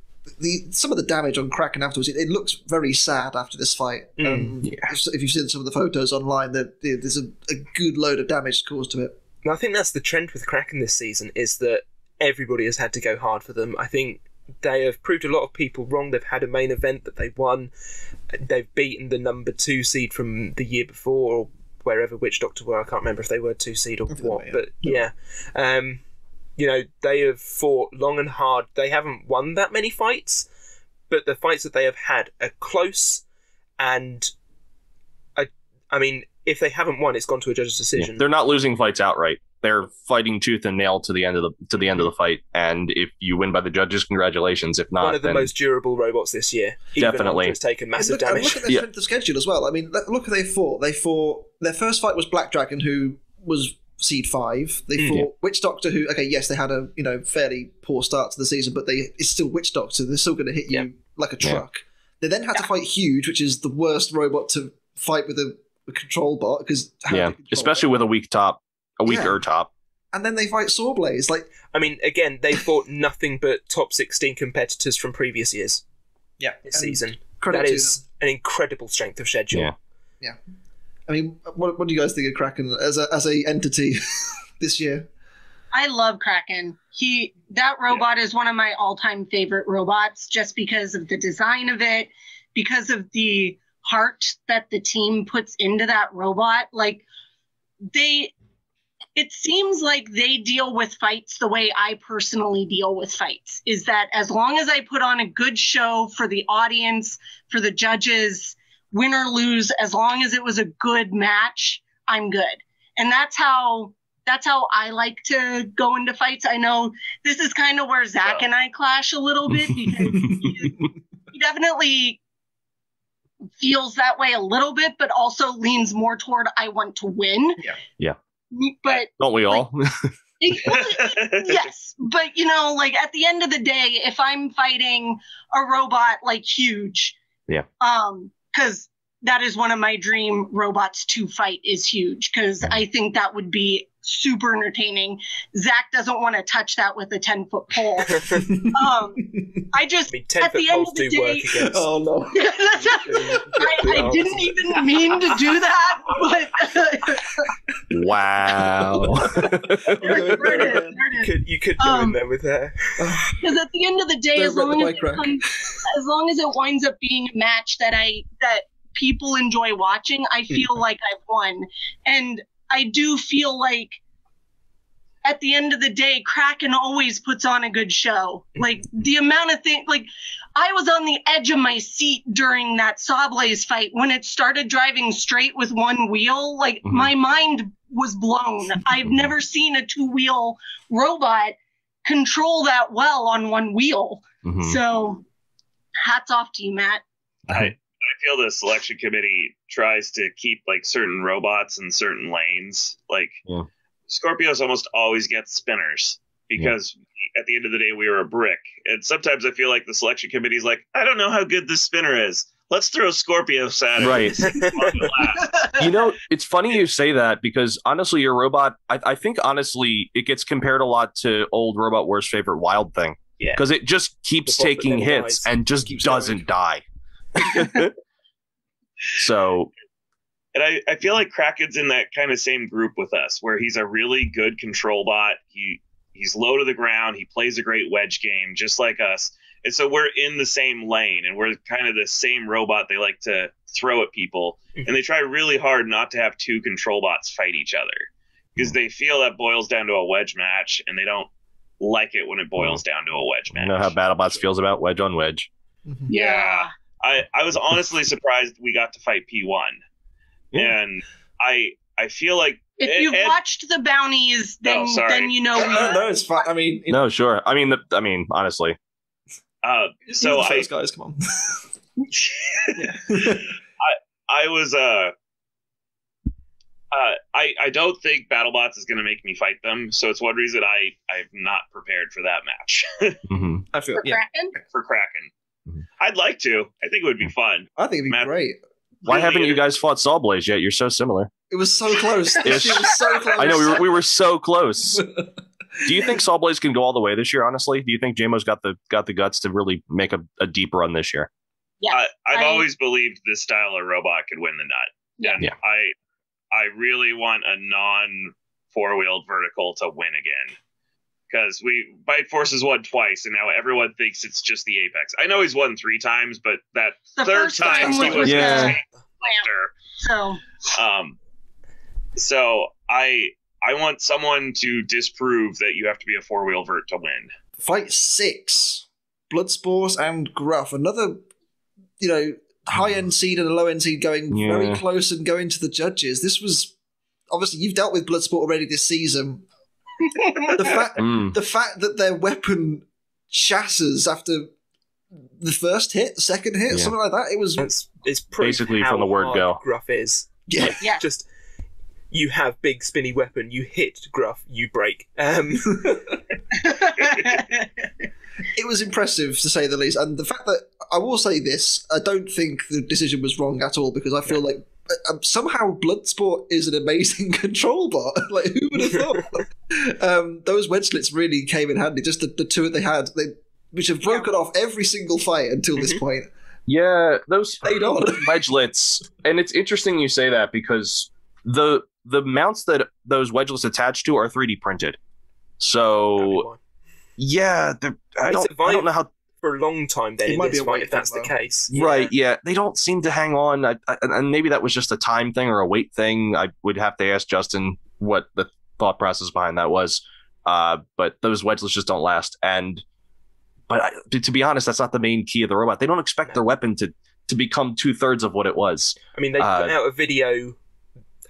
some of the damage on Kraken afterwards. It looks very sad after this fight. If you've seen some of the photos online, there's a good load of damage caused to it. I think that's the trend with Kraken this season, is that everybody has had to go hard for them. I think they have proved a lot of people wrong. They've had a main event that they won. They've beaten the number 2 seed from the year before, or wherever Witch Doctor were. I can't remember if they were 2 seed or what. But yeah. They have fought long and hard. They haven't won that many fights, but the fights that they have had are close, and I mean, if they haven't won, it's gone to a judge's decision. Yeah. They're not losing fights outright. They're fighting tooth and nail to the end of the fight. And if you win by the judges, congratulations. If not, one of the most durable robots this year. Definitely, it's taken massive damage. Look at their strength of schedule as well. I mean, look who they fought. They fought their first fight was Black Dragon, who was seed 5. They fought Witch Doctor, who yes, they had a fairly poor start to the season, but it's still Witch Doctor. They're still going to hit you like a truck. They then had to fight Huge, which is the worst robot to fight with a control bot, because especially with a weaker top. And then they fight SawBlaze. I mean, again, they fought nothing but top 16 competitors from previous years. Yeah, this season. That is an incredible strength of schedule. Yeah. I mean, what do you guys think of Kraken as a entity this year? I love Kraken. That robot is one of my all-time favorite robots, just because of the design of it, because of the heart that the team puts into that robot. It seems like they deal with fights the way I personally deal with fights, is that as long as I put on a good show for the audience, for the judges, win or lose, as long as it was a good match, I'm good. And that's how I like to go into fights. I know this is kind of where Zach and I clash a little bit, because he definitely feels that way a little bit, but also leans more toward I want to win. Yeah. But don't we all? Yes, but at the end of the day, if I'm fighting a robot like Huge, because that is one of my dream robots to fight is Huge, because I think that would be super entertaining. Zach doesn't want to touch that with a 10-foot pole. I just, at the end of the day, Oh no! I didn't even mean to do that, but Wow. You could go in there with her. Because at the end of the day, as long as it winds up being a match that people enjoy watching, I feel like I've won. And I do feel like at the end of the day, Kraken always puts on a good show. Like, the amount of things, like, I was on the edge of my seat during that SawBlaze fight when it started driving straight with one wheel. Like, my mind was blown. I've never seen a 2-wheel robot control that well on one wheel. So, hats off to you, Matt. I feel the selection committee tries to keep like certain robots in certain lanes. Like Skorpios almost always gets spinners because at the end of the day we were a brick. And sometimes I feel like the selection committee's like, I don't know how good this spinner is. Let's throw Skorpios at it. Right. You know, it's funny you say that because honestly, your robot, I think honestly, it gets compared a lot to old Robot War's favorite Wild Thing. Yeah. Because it just keeps taking hits and just doesn't die. So, and I feel like Kraken's in that kind of same group with us, where he's a really good control bot. He's low to the ground. He plays a great wedge game, just like us. And so we're in the same lane, and we're kind of the same robot they like to throw at people. And they try really hard not to have two control bots fight each other because they feel that boils down to a wedge match, and they don't like it when it boils down to a wedge match. You know how BattleBots feels about wedge on wedge. Yeah. I was honestly surprised we got to fight P1. And I feel like if you've watched the bounties, then you know. No, it's fine. I mean, no, sure. I mean, honestly. So those guys, come on. I was I don't think BattleBots is going to make me fight them, so it's one reason I'm not prepared for that match. I feel for Kraken. I'd like to. I think it would be fun. I think it'd be great. Why haven't you guys fought SawBlaze yet? You're so similar. It was so close. It was so close. I know we were so close. Do you think SawBlaze can go all the way this year? Honestly, do you think JMO's got the guts to really make a deep run this year? Yeah, I've always believed this style of robot could win the nut. And I really want a non-4-wheeled vertical to win again. Because Bite Force has won twice, and now everyone thinks it's just the Apex. I know he's won 3 times, but that the third time he was So I want someone to disprove that you have to be a 4-wheel vert to win. Fight 6, Bloodsport and Gruff. Another, high-end seed and a low-end seed going very close and going to the judges. This was obviously you've dealt with Bloodsport already this season. The fact that their weapon shatters after the first hit, the second hit, something like that. It was it's basically from the word go. Gruff is just you have big spinny weapon, you hit Gruff, you break. It was impressive to say the least, and the fact that I will say this, I don't think the decision was wrong at all because I feel like somehow Bloodsport is an amazing control bot. Like, who would have thought? Those wedge slits really came in handy. Just the two that they had, which have broken off every single fight until this point. Yeah, those wedgelets, and it's interesting you say that because the mounts that those wedgelets attach to are 3D printed. So yeah, I don't know how. For a long time, then, in this fight, if that's the case. Right, yeah. They don't seem to hang on. And maybe that was just a time thing or a weight thing. I would have to ask Justin what the thought process behind that was. But those wedgelets just don't last. But to be honest, that's not the main key of the robot. They don't expect their weapon to become 2/3 of what it was. I mean, they put out a video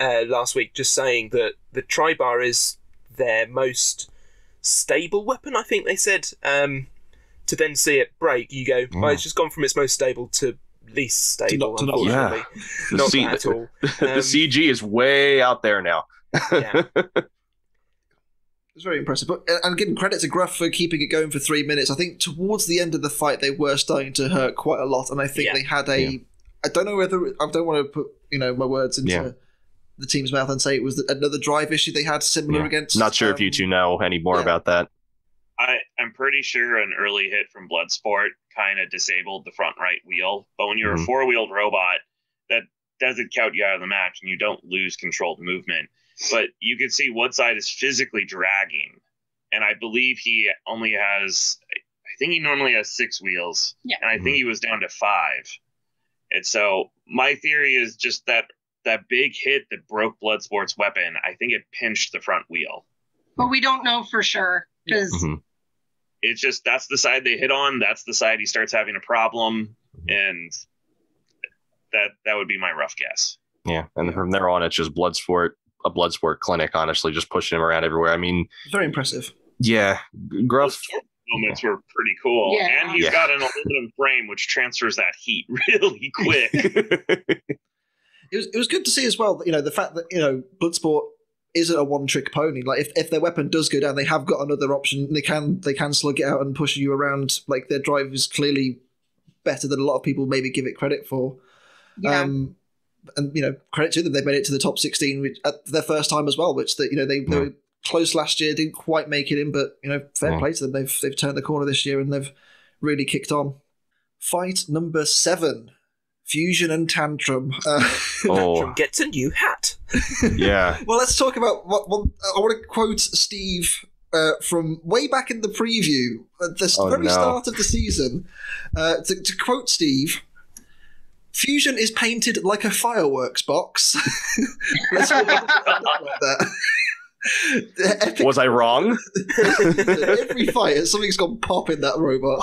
last week just saying that the Tri-Bar is their most stable weapon, I think they said. To then see it break, you go, well, it's just gone from its most stable to least stable, unfortunately. Not at all. The CG is way out there now. Yeah. It's very impressive. But, and again, credit to Gruff for keeping it going for 3 minutes. I think towards the end of the fight, they were starting to hurt quite a lot, and I think they had I don't know whether... I don't want to put my words into the team's mouth and say it was another drive issue they had similar against. Not sure if you two know any more about that. I'm pretty sure an early hit from Bloodsport kind of disabled the front right wheel. But when you're a four-wheeled robot, that doesn't count you out of the match, and you don't lose controlled movement. But you can see Woodside is physically dragging, and I believe he only has. I think he normally has 6 wheels, and I think he was down to 5. And so my theory is just that big hit that broke Bloodsport's weapon, I think it pinched the front wheel. But we don't know for sure because it's just that's the side they hit on. That's the side he starts having a problem, and that would be my rough guess. Yeah, and from there on, it's just a Bloodsport clinic. Honestly, just pushing him around everywhere. I mean, very impressive. Yeah, Gruff. Moments were pretty cool, and he's got an aluminum frame which transfers that heat really quick. It was good to see as well. The fact that Bloodsport isn't a one-trick pony. Like if their weapon does go down, they have got another option. They can slug it out and push you around. Like their drive is clearly better than a lot of people maybe give it credit for. Yeah. And credit to them, they made it to the top 16 at their first time as well. Which they were close last year, didn't quite make it in, but fair play to them. They've turned the corner this year and they've really kicked on. Fight number 7. Fusion and Tantrum. Tantrum gets a new hat. Yeah. Well, let's talk about what I want to quote Steve from way back in the preview at the start of the season. To quote Steve, Fusion is painted like a fireworks box. Let's talk about that. Was I wrong? Every fight, something's gone pop in that robot.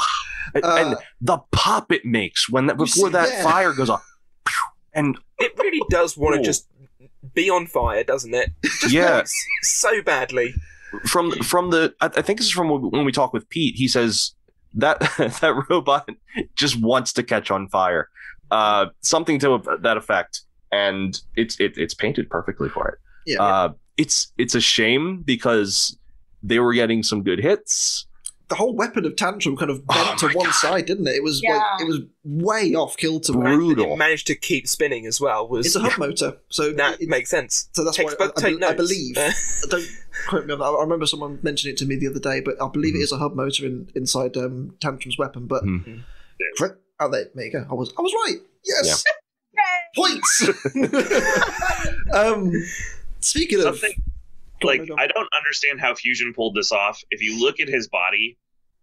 And the pop it makes before that fire goes off. And it really does want to just be on fire, doesn't it? Just works so badly. From the I think this is from when we talk with Pete. He says that that robot just wants to catch on fire. Something to that effect, and it's painted perfectly for it. Yeah. It's a shame because they were getting some good hits. The whole weapon of Tantrum kind of bent to one side, didn't it? It was it was way off kilter. Brutal. It managed to keep spinning as well. It's a hub motor, so that makes sense. So that's why I believe. Don't quote me on that. I remember someone mentioned it to me the other day, but I believe it is a hub motor inside Tantrum's weapon. But there you go. I was right. Yes, points. Speaking of something, I don't understand how Fusion pulled this off. If you look at his body,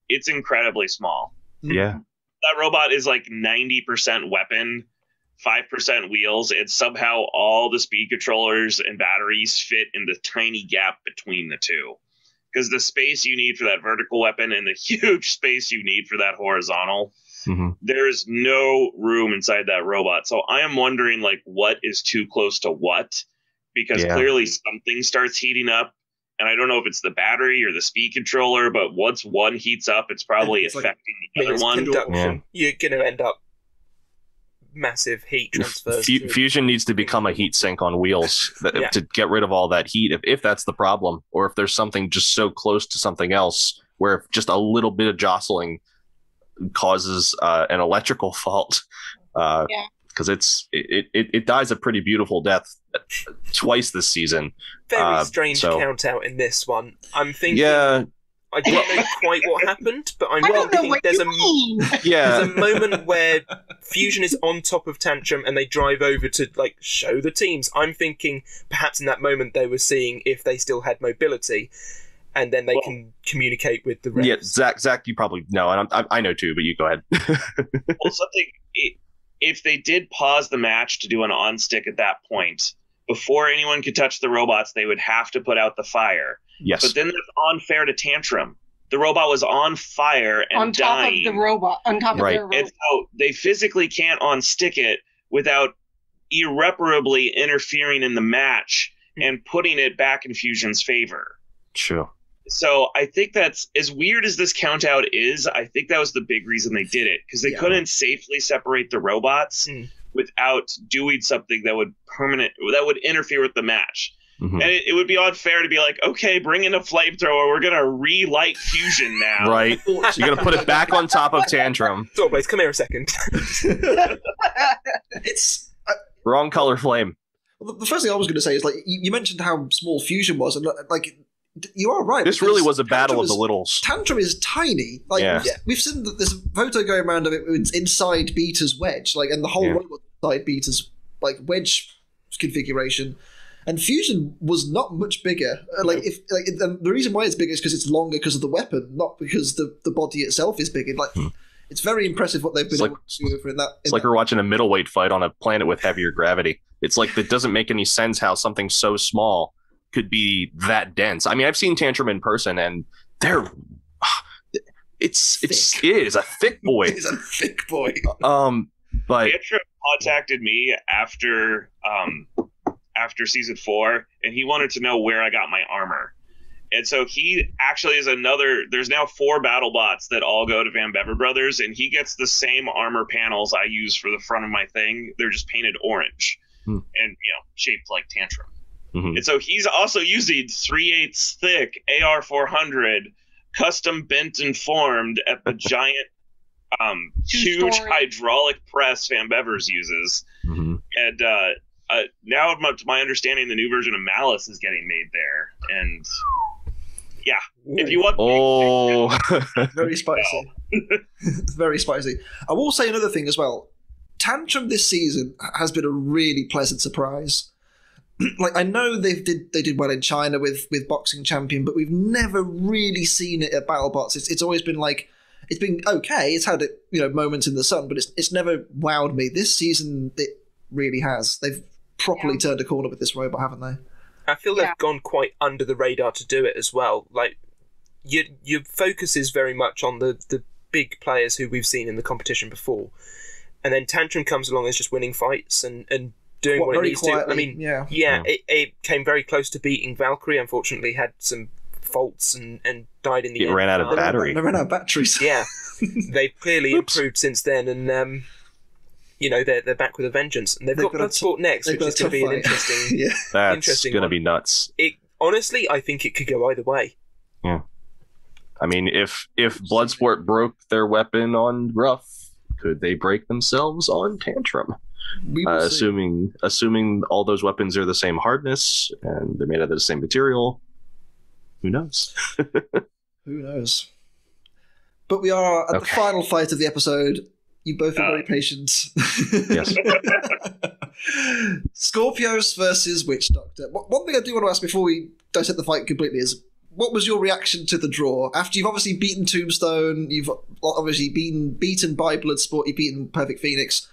it's incredibly small. Yeah. That robot is like 90% weapon, 5% wheels, and somehow all the speed controllers and batteries fit in the tiny gap between the two. Because the space you need for that vertical weapon and the huge space you need for that horizontal, there's no room inside that robot. So I am wondering, what is too close to what? Because clearly something starts heating up, and I don't know if it's the battery or the speed controller, but once one heats up, it's probably affecting the other one. Conduction. You're going to end up massive heat transfers. Fusion needs to become a heat sink on wheels to get rid of all that heat, if that's the problem, or if there's something just so close to something else where just a little bit of jostling causes an electrical fault. Because it dies a pretty beautiful death twice this season. Very strange count out in this one. I'm thinking. I don't know quite what happened, but I'm thinking there's a moment where Fusion is on top of Tantrum and they drive over to show the teams. I'm thinking perhaps in that moment they were seeing if they still had mobility, and then they can communicate with the refs. Yeah, Zach, you probably know, and I know too, but you go ahead. Well, if they did pause the match to do an on-stick at that point, before anyone could touch the robots, they would have to put out the fire. Yes. But then that's unfair to Tantrum. The robot was on fire and dying. On top of the robot. And so they physically can't on-stick it without irreparably interfering in the match and putting it back in Fusion's favor. Sure. So I think that's, as weird as this count out is, I think that was the big reason they did it, because they couldn't safely separate the robots without doing something that would interfere with the match. And it would be unfair to be like, okay, bring in a flamethrower, we're gonna relight Fusion now. Right. So you're gonna put it back on top of Tantrum. SawBlaze, come here a second. It's wrong color flame. Well, the first thing I was going to say is, like, you mentioned how small Fusion was, and, like, you are right. This really was a battle of the littles. Tantrum is tiny. Like, we've seen that there's a photo going around of it inside Beta's wedge, like, and the whole robot inside Beta's, like, wedge configuration. And Fusion was not much bigger. And the reason why it's bigger is because it's longer because of the weapon, not because the body itself is bigger. Like, it's very impressive what they've been able to do over in that. It's like we're watching a middleweight fight on a planet with heavier gravity. It's like, it doesn't make any sense how something so small could be that dense. I mean, I've seen Tantrum in person, and it is a thick boy. It's a thick boy. But Tantrum contacted me after season 4, and he wanted to know where I got my armor. And so he actually is there's now 4 BattleBots that all go to Van Bever Brothers, and he gets the same armor panels I use for the front of my thing. They're just painted orange and, shaped like Tantrum. Mm-hmm. And so he's also using 3/8 thick AR-400 custom bent and formed at the giant huge hydraulic press Van Bevers uses. Mm-hmm. And now, to my understanding, the new version of Malice is getting made there. And if you want, very spicy. Very spicy. I will say another thing as well. Tantrum this season has been a really pleasant surprise. Like, I know they did well in China with Boxing Champion, but we've never really seen it at BattleBots. It's always been like, it's been okay. It's had moments in the sun, but it's never wowed me. This season it really has. They've properly turned a corner with this robot, haven't they? I feel they've gone quite under the radar to do it as well. Like, your focus is very much on the big players who we've seen in the competition before, and then Tantrum comes along as just winning fights and doing what it needs to. I mean, it came very close to beating Valkyrie. Unfortunately, had some faults and died in the end. It ran out of battery. They ran out of batteries. Yeah, they've clearly improved since then, and they're back with a vengeance. And they've got Bloodsport next, which is going to be an interesting. That's going to be nuts. Honestly, I think it could go either way. Yeah, I mean, if Bloodsport broke their weapon on Gruff, could they break themselves on Tantrum? Assuming all those weapons are the same hardness and they're made out of the same material, who knows? Who knows? But we are at the final fight of the episode. You both are very patient. Yes. Skorpios versus Witch Doctor. One thing I do want to ask before we dissect the fight completely is, what was your reaction to the draw? After you've obviously beaten Tombstone, you've obviously been beaten by Bloodsport, you've beaten Perfect Phoenix.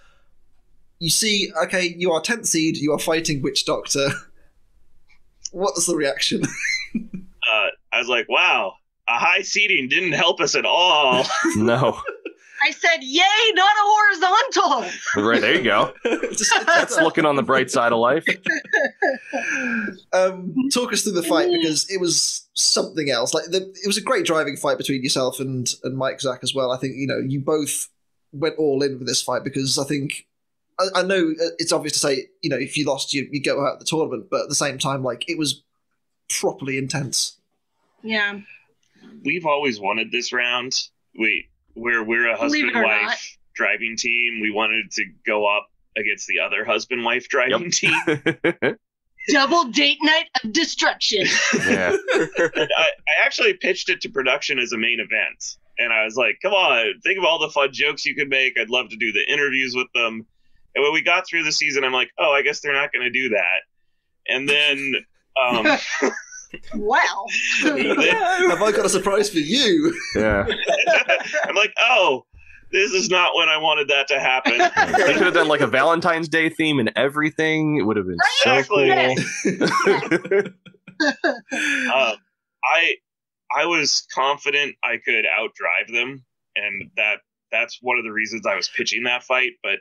You see, okay, you are 10th seed, you are fighting Witch Doctor. What's the reaction? I was like, wow, a high seeding didn't help us at all. No. I said, yay, not a horizontal. Right, there you go. That's looking on the bright side of life. Talk us through the fight, because it was something else. Like, it was a great driving fight between yourself and Mike Zach as well. I think, you both went all in with this fight, because I think, I know it's obvious to say, if you lost, you go out of the tournament, but at the same time, like, it was properly intense. Yeah. We've always wanted this round. We're a husband-wife driving team. We wanted to go up against the other husband-wife driving team. Double date night of destruction. Yeah. I actually pitched it to production as a main event. And I was like, come on, think of all the fun jokes you could make. I'd love to do the interviews with them. And when we got through the season, I'm like, oh, I guess they're not going to do that. And then... Well, have I got a surprise for you? Yeah. I'm like, oh, this is not when I wanted that to happen. They could have done like a Valentine's Day theme and everything. It would have been so cool. I was confident I could outdrive them, and that's one of the reasons I was pitching that fight, but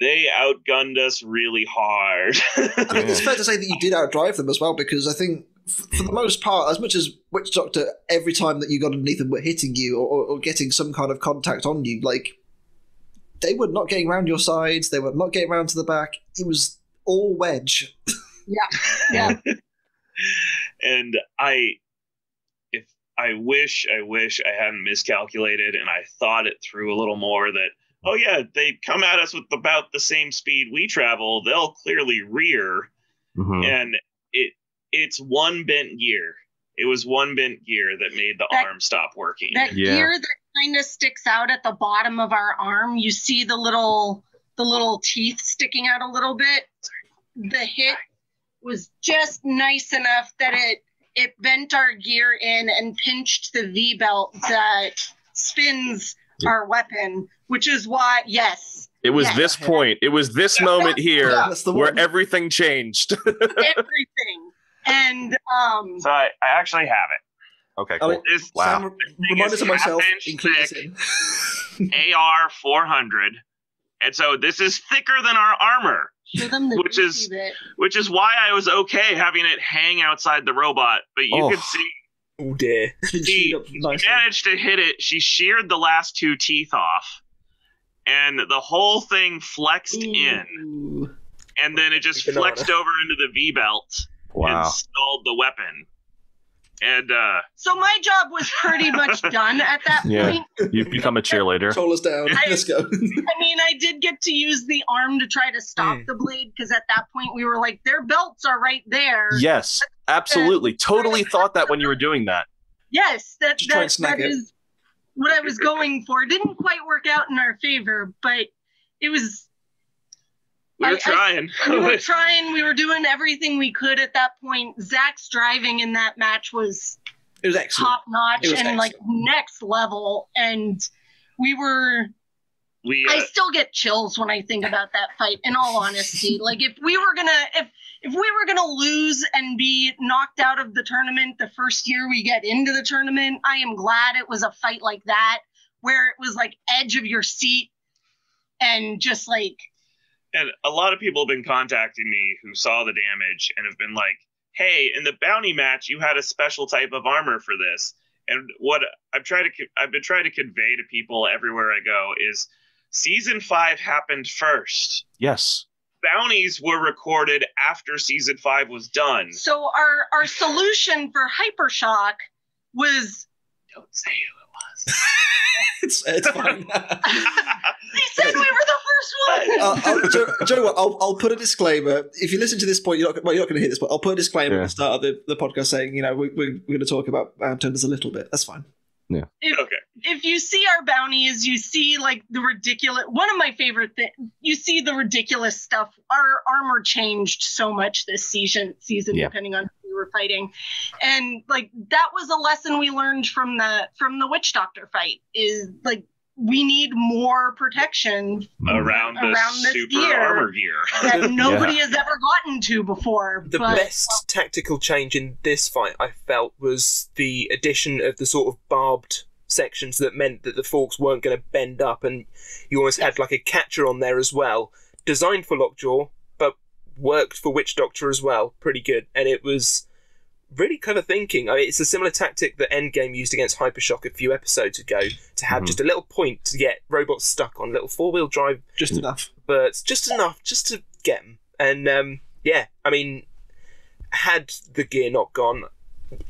they outgunned us really hard. I think it's fair to say that you did outdrive them as well, because I think for the most part, as much as Witch Doctor, every time that you got underneath them were hitting you or getting some kind of contact on you, like, they were not getting around your sides, they were not getting around to the back. It was all wedge. Yeah. And I wish I hadn't miscalculated and I thought it through a little more that, oh yeah, they come at us with about the same speed we travel, they'll clearly rear. and it's one bent gear. It was one bent gear that made the arm stop working. That gear that kind of sticks out at the bottom of our arm. You see the little teeth sticking out a little bit. The hit was just nice enough that it bent our gear in and pinched the V belt that spins our weapon, which is why, it was this point. It was this moment here where everything changed. Everything. And so I actually have it. Okay, cool. Sam, remind us of myself. Include this in. AR 400, and so this is thicker than our armor, which is why I was okay having it hang outside the robot. But you could see, oh dear, she managed to hit it. She sheared the last two teeth off, and the whole thing flexed in, and then it just flexed over into the V belt. And stalled the weapon. And so my job was pretty much done at that point. You've become a cheerleader. Shoulders down. Let's go. I mean, I did get to use the arm to try to stop the blade, because at that point we were like, their belts are right there. Yes, absolutely. Totally thought that when you were doing that. Yes, that is what I was going for. It didn't quite work out in our favor, but it was... We were trying. We were doing everything we could at that point. Zach's driving in that match was excellent. Top notch and like next level. And I still get chills when I think about that fight, in all honesty. Like if we were gonna lose and be knocked out of the tournament the first year we get into the tournament, I am glad it was a fight like that, where it was like edge of your seat and just like. And a lot of people have been contacting me who saw the damage and have been like, hey, in the bounty match, you had a special type of armor for this. And what I've been trying to convey to people everywhere I go is Season 5 happened first. Yes. Bounties were recorded after Season 5 was done. So our solution for Hypershock was... Don't say who it was. It's fine. They said we were the first one. Joe, I'll put a disclaimer. If you listen to this point, you're not going to hear this, but I'll put a disclaimer at the start of the podcast saying, we're going to talk about tenders a little bit. That's fine. Yeah. If you see our bounties, you see like the ridiculous. One of my favorite things. You see the ridiculous stuff. Our armor changed so much this season, depending on who we were fighting, and like that was a lesson we learned from the Witch Doctor fight. Is like we need more protection around this super gear armor gear that nobody has ever gotten to before. The best tactical change in this fight, I felt, was the addition of the sort of barbed sections that meant that the forks weren't going to bend up, and you almost had like a catcher on there as well, designed for LockJaw, but worked for Witch Doctor as well. Pretty good, and it was really clever thinking. I mean, it's a similar tactic that Endgame used against Hypershock a few episodes ago, to have just a little point to get robots stuck on, little four-wheel drive. Just enough. But just enough, just to get them. And, I mean, had the gear not gone,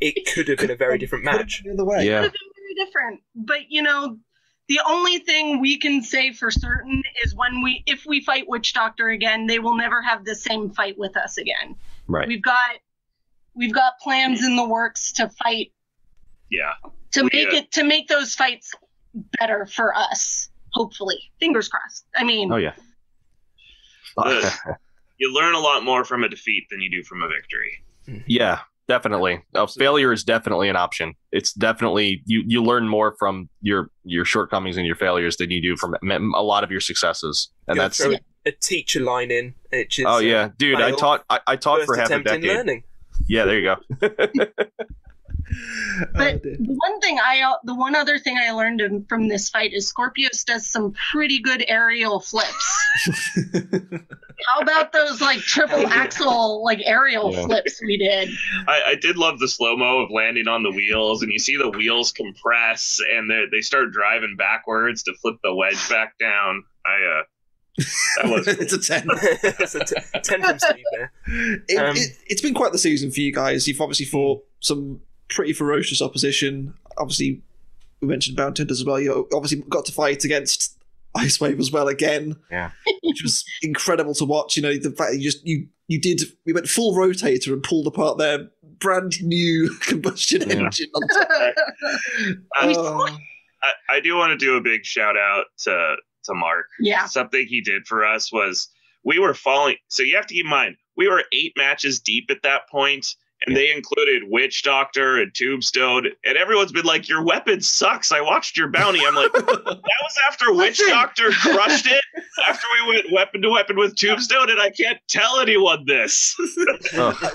it could have been a very different match. It could have been very different. But, the only thing we can say for certain is if we fight Witch Doctor again, they will never have the same fight with us again. Right. We've got plans in the works to fight. Yeah. To make those fights better for us. Hopefully, fingers crossed. I mean. Oh yeah. You learn a lot more from a defeat than you do from a victory. Yeah, definitely. Failure is definitely an option. It's definitely you learn more from your shortcomings and your failures than you do from a lot of your successes, and that's a teacher line in. Which is, dude, I taught for half a decade. In learning. Yeah, there you go. But the one other thing I learned from this fight is Skorpios does some pretty good aerial flips. How about those like triple axle like aerial flips we did? I did love the slow-mo of landing on the wheels, and you see the wheels compress and they start driving backwards to flip the wedge back down. That was cool. It's a 10. It's a 10 from Steve there. It's been quite the season for you guys. You've obviously fought some pretty ferocious opposition. Obviously, we mentioned Bounty Hunters as well. You obviously got to fight against Icewave as well again. Yeah. Which was incredible to watch. The fact that you we went full Rotator and pulled apart their brand new combustion engine. I do want to do a big shout out to Mark. Yeah. Something he did for us was we were falling. So you have to keep in mind, we were 8 matches deep at that point, and they included Witch Doctor and Tombstone, and everyone's been like, your weapon sucks. I watched your bounty. I'm like, that was after Witch Doctor crushed it, after we went weapon to weapon with Tombstone, and I can't tell anyone this.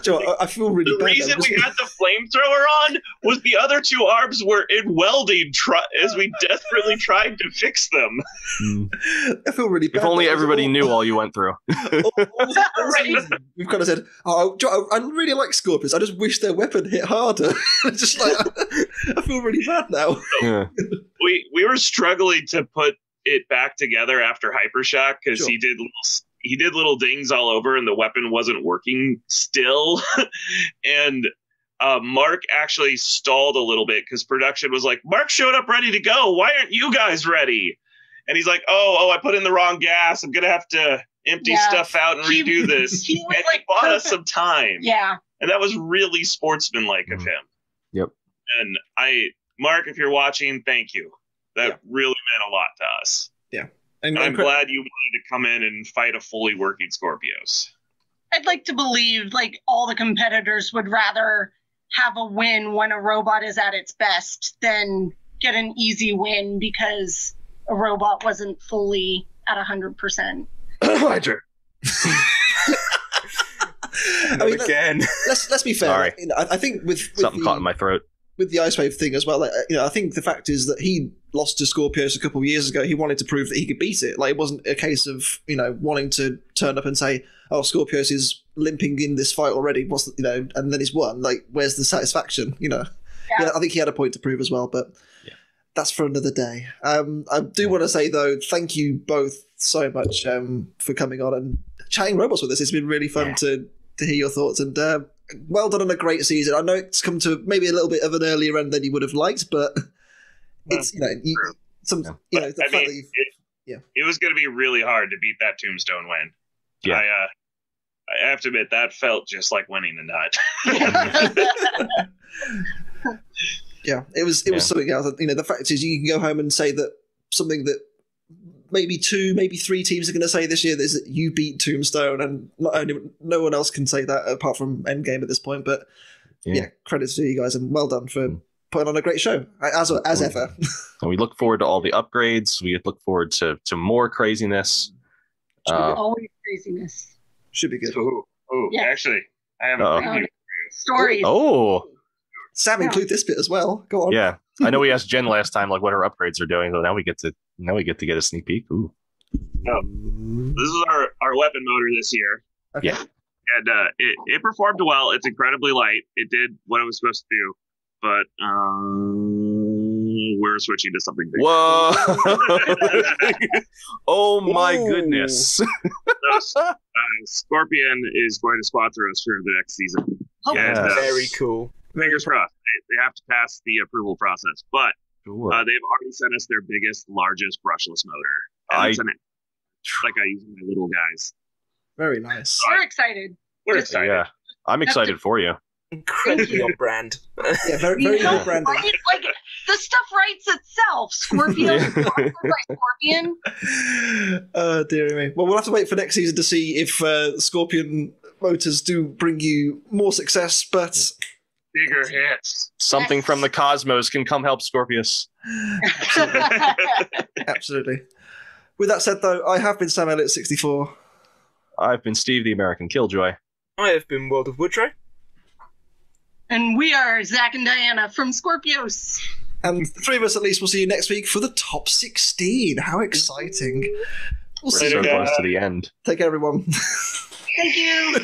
Joe, I feel really The bad. reason we had the flamethrower on was the other 2 arbs were in welding as we desperately tried to fix them. I feel really bad. If only everybody knew all you went through. We've kind of said, Joe, I really like Skorpios. I just wish their weapon hit harder. Just like, I feel really bad now. Yeah. We were struggling to put it back together after Hypershock because he did little dings all over and the weapon wasn't working still. And Mark actually stalled a little bit because production was like, Mark showed up ready to go. Why aren't you guys ready? And he's like, oh, I put in the wrong gas. I'm going to have to empty stuff out and redo this. He bought us some time. Yeah. And that was really sportsmanlike of him. Yep. And Mark, if you're watching, thank you. That really meant a lot to us. Yeah. And I'm glad you wanted to come in and fight a fully working Skorpios. I'd like to believe like all the competitors would rather have a win when a robot is at its best than get an easy win because a robot wasn't fully at 100%. Hydra. Again. Let's be fair. Sorry. I think with something caught in my throat. With the Ice Wave thing as well, I think the fact is that he lost to Skorpios a couple of years ago. He wanted to prove that he could beat it. Like, it wasn't a case of wanting to turn up and say, "Oh, Skorpios is limping in this fight already." And then he's won. Like, where's the satisfaction? Yeah, I think he had a point to prove as well, but that's for another day. I do want to say though, thank you both so much for coming on and chatting robots with us. It's been really fun to hear your thoughts, and well done on a great season. I know it's come to maybe a little bit of an earlier end than you would have liked, but it's it was going to be really hard to beat that Tombstone win. Yeah. I have to admit that felt just like winning the nut. Yeah, it was something else. The fact is, you can go home and say that something that maybe 2, maybe 3 teams are going to say this year is that you beat Tombstone, and no one else can say that apart from Endgame at this point. But credits to you guys, and well done for putting on a great show as ever. And we look forward to all the upgrades. We look forward to more craziness. Always craziness. Should be good. Actually, I have a preview for you. Stories. Oh. Sam, include this bit as well. Go on. Yeah, I know we asked Jen last time what her upgrades are doing, so now we get to get a sneak peek. Ooh. Oh, this is our weapon motor this year. Okay. Yeah, and it performed well. It's incredibly light. It did what it was supposed to do, but we're switching to something bigger. Whoa! Oh my goodness! Scorpion is going to sponsor us for the next season. Oh, and, very cool. Fingers crossed. They have to pass the approval process, but they've already sent us their biggest, largest brushless motor. And like I use my little guys. Very nice. We're excited. We're excited. Yeah, I'm excited for for you. Incredibly on brand. Yeah, very good branding. Right? Like, the stuff writes itself. Scorpio, sponsored by Scorpion. Oh, dear me. Well, we'll have to wait for next season to see if Scorpion motors do bring you more success, but bigger hits. Something from the cosmos can come help Skorpios. Absolutely. With that said, though, I have been Sam Elliott 64. I've been Steve the American Killjoy. I have been World of Woodrow. And we are Zach and Diana from Skorpios. And the 3 of us, at least, will see you next week for the top 16. How exciting. We'll We're see so you. close to the end. Take care, everyone. Thank you.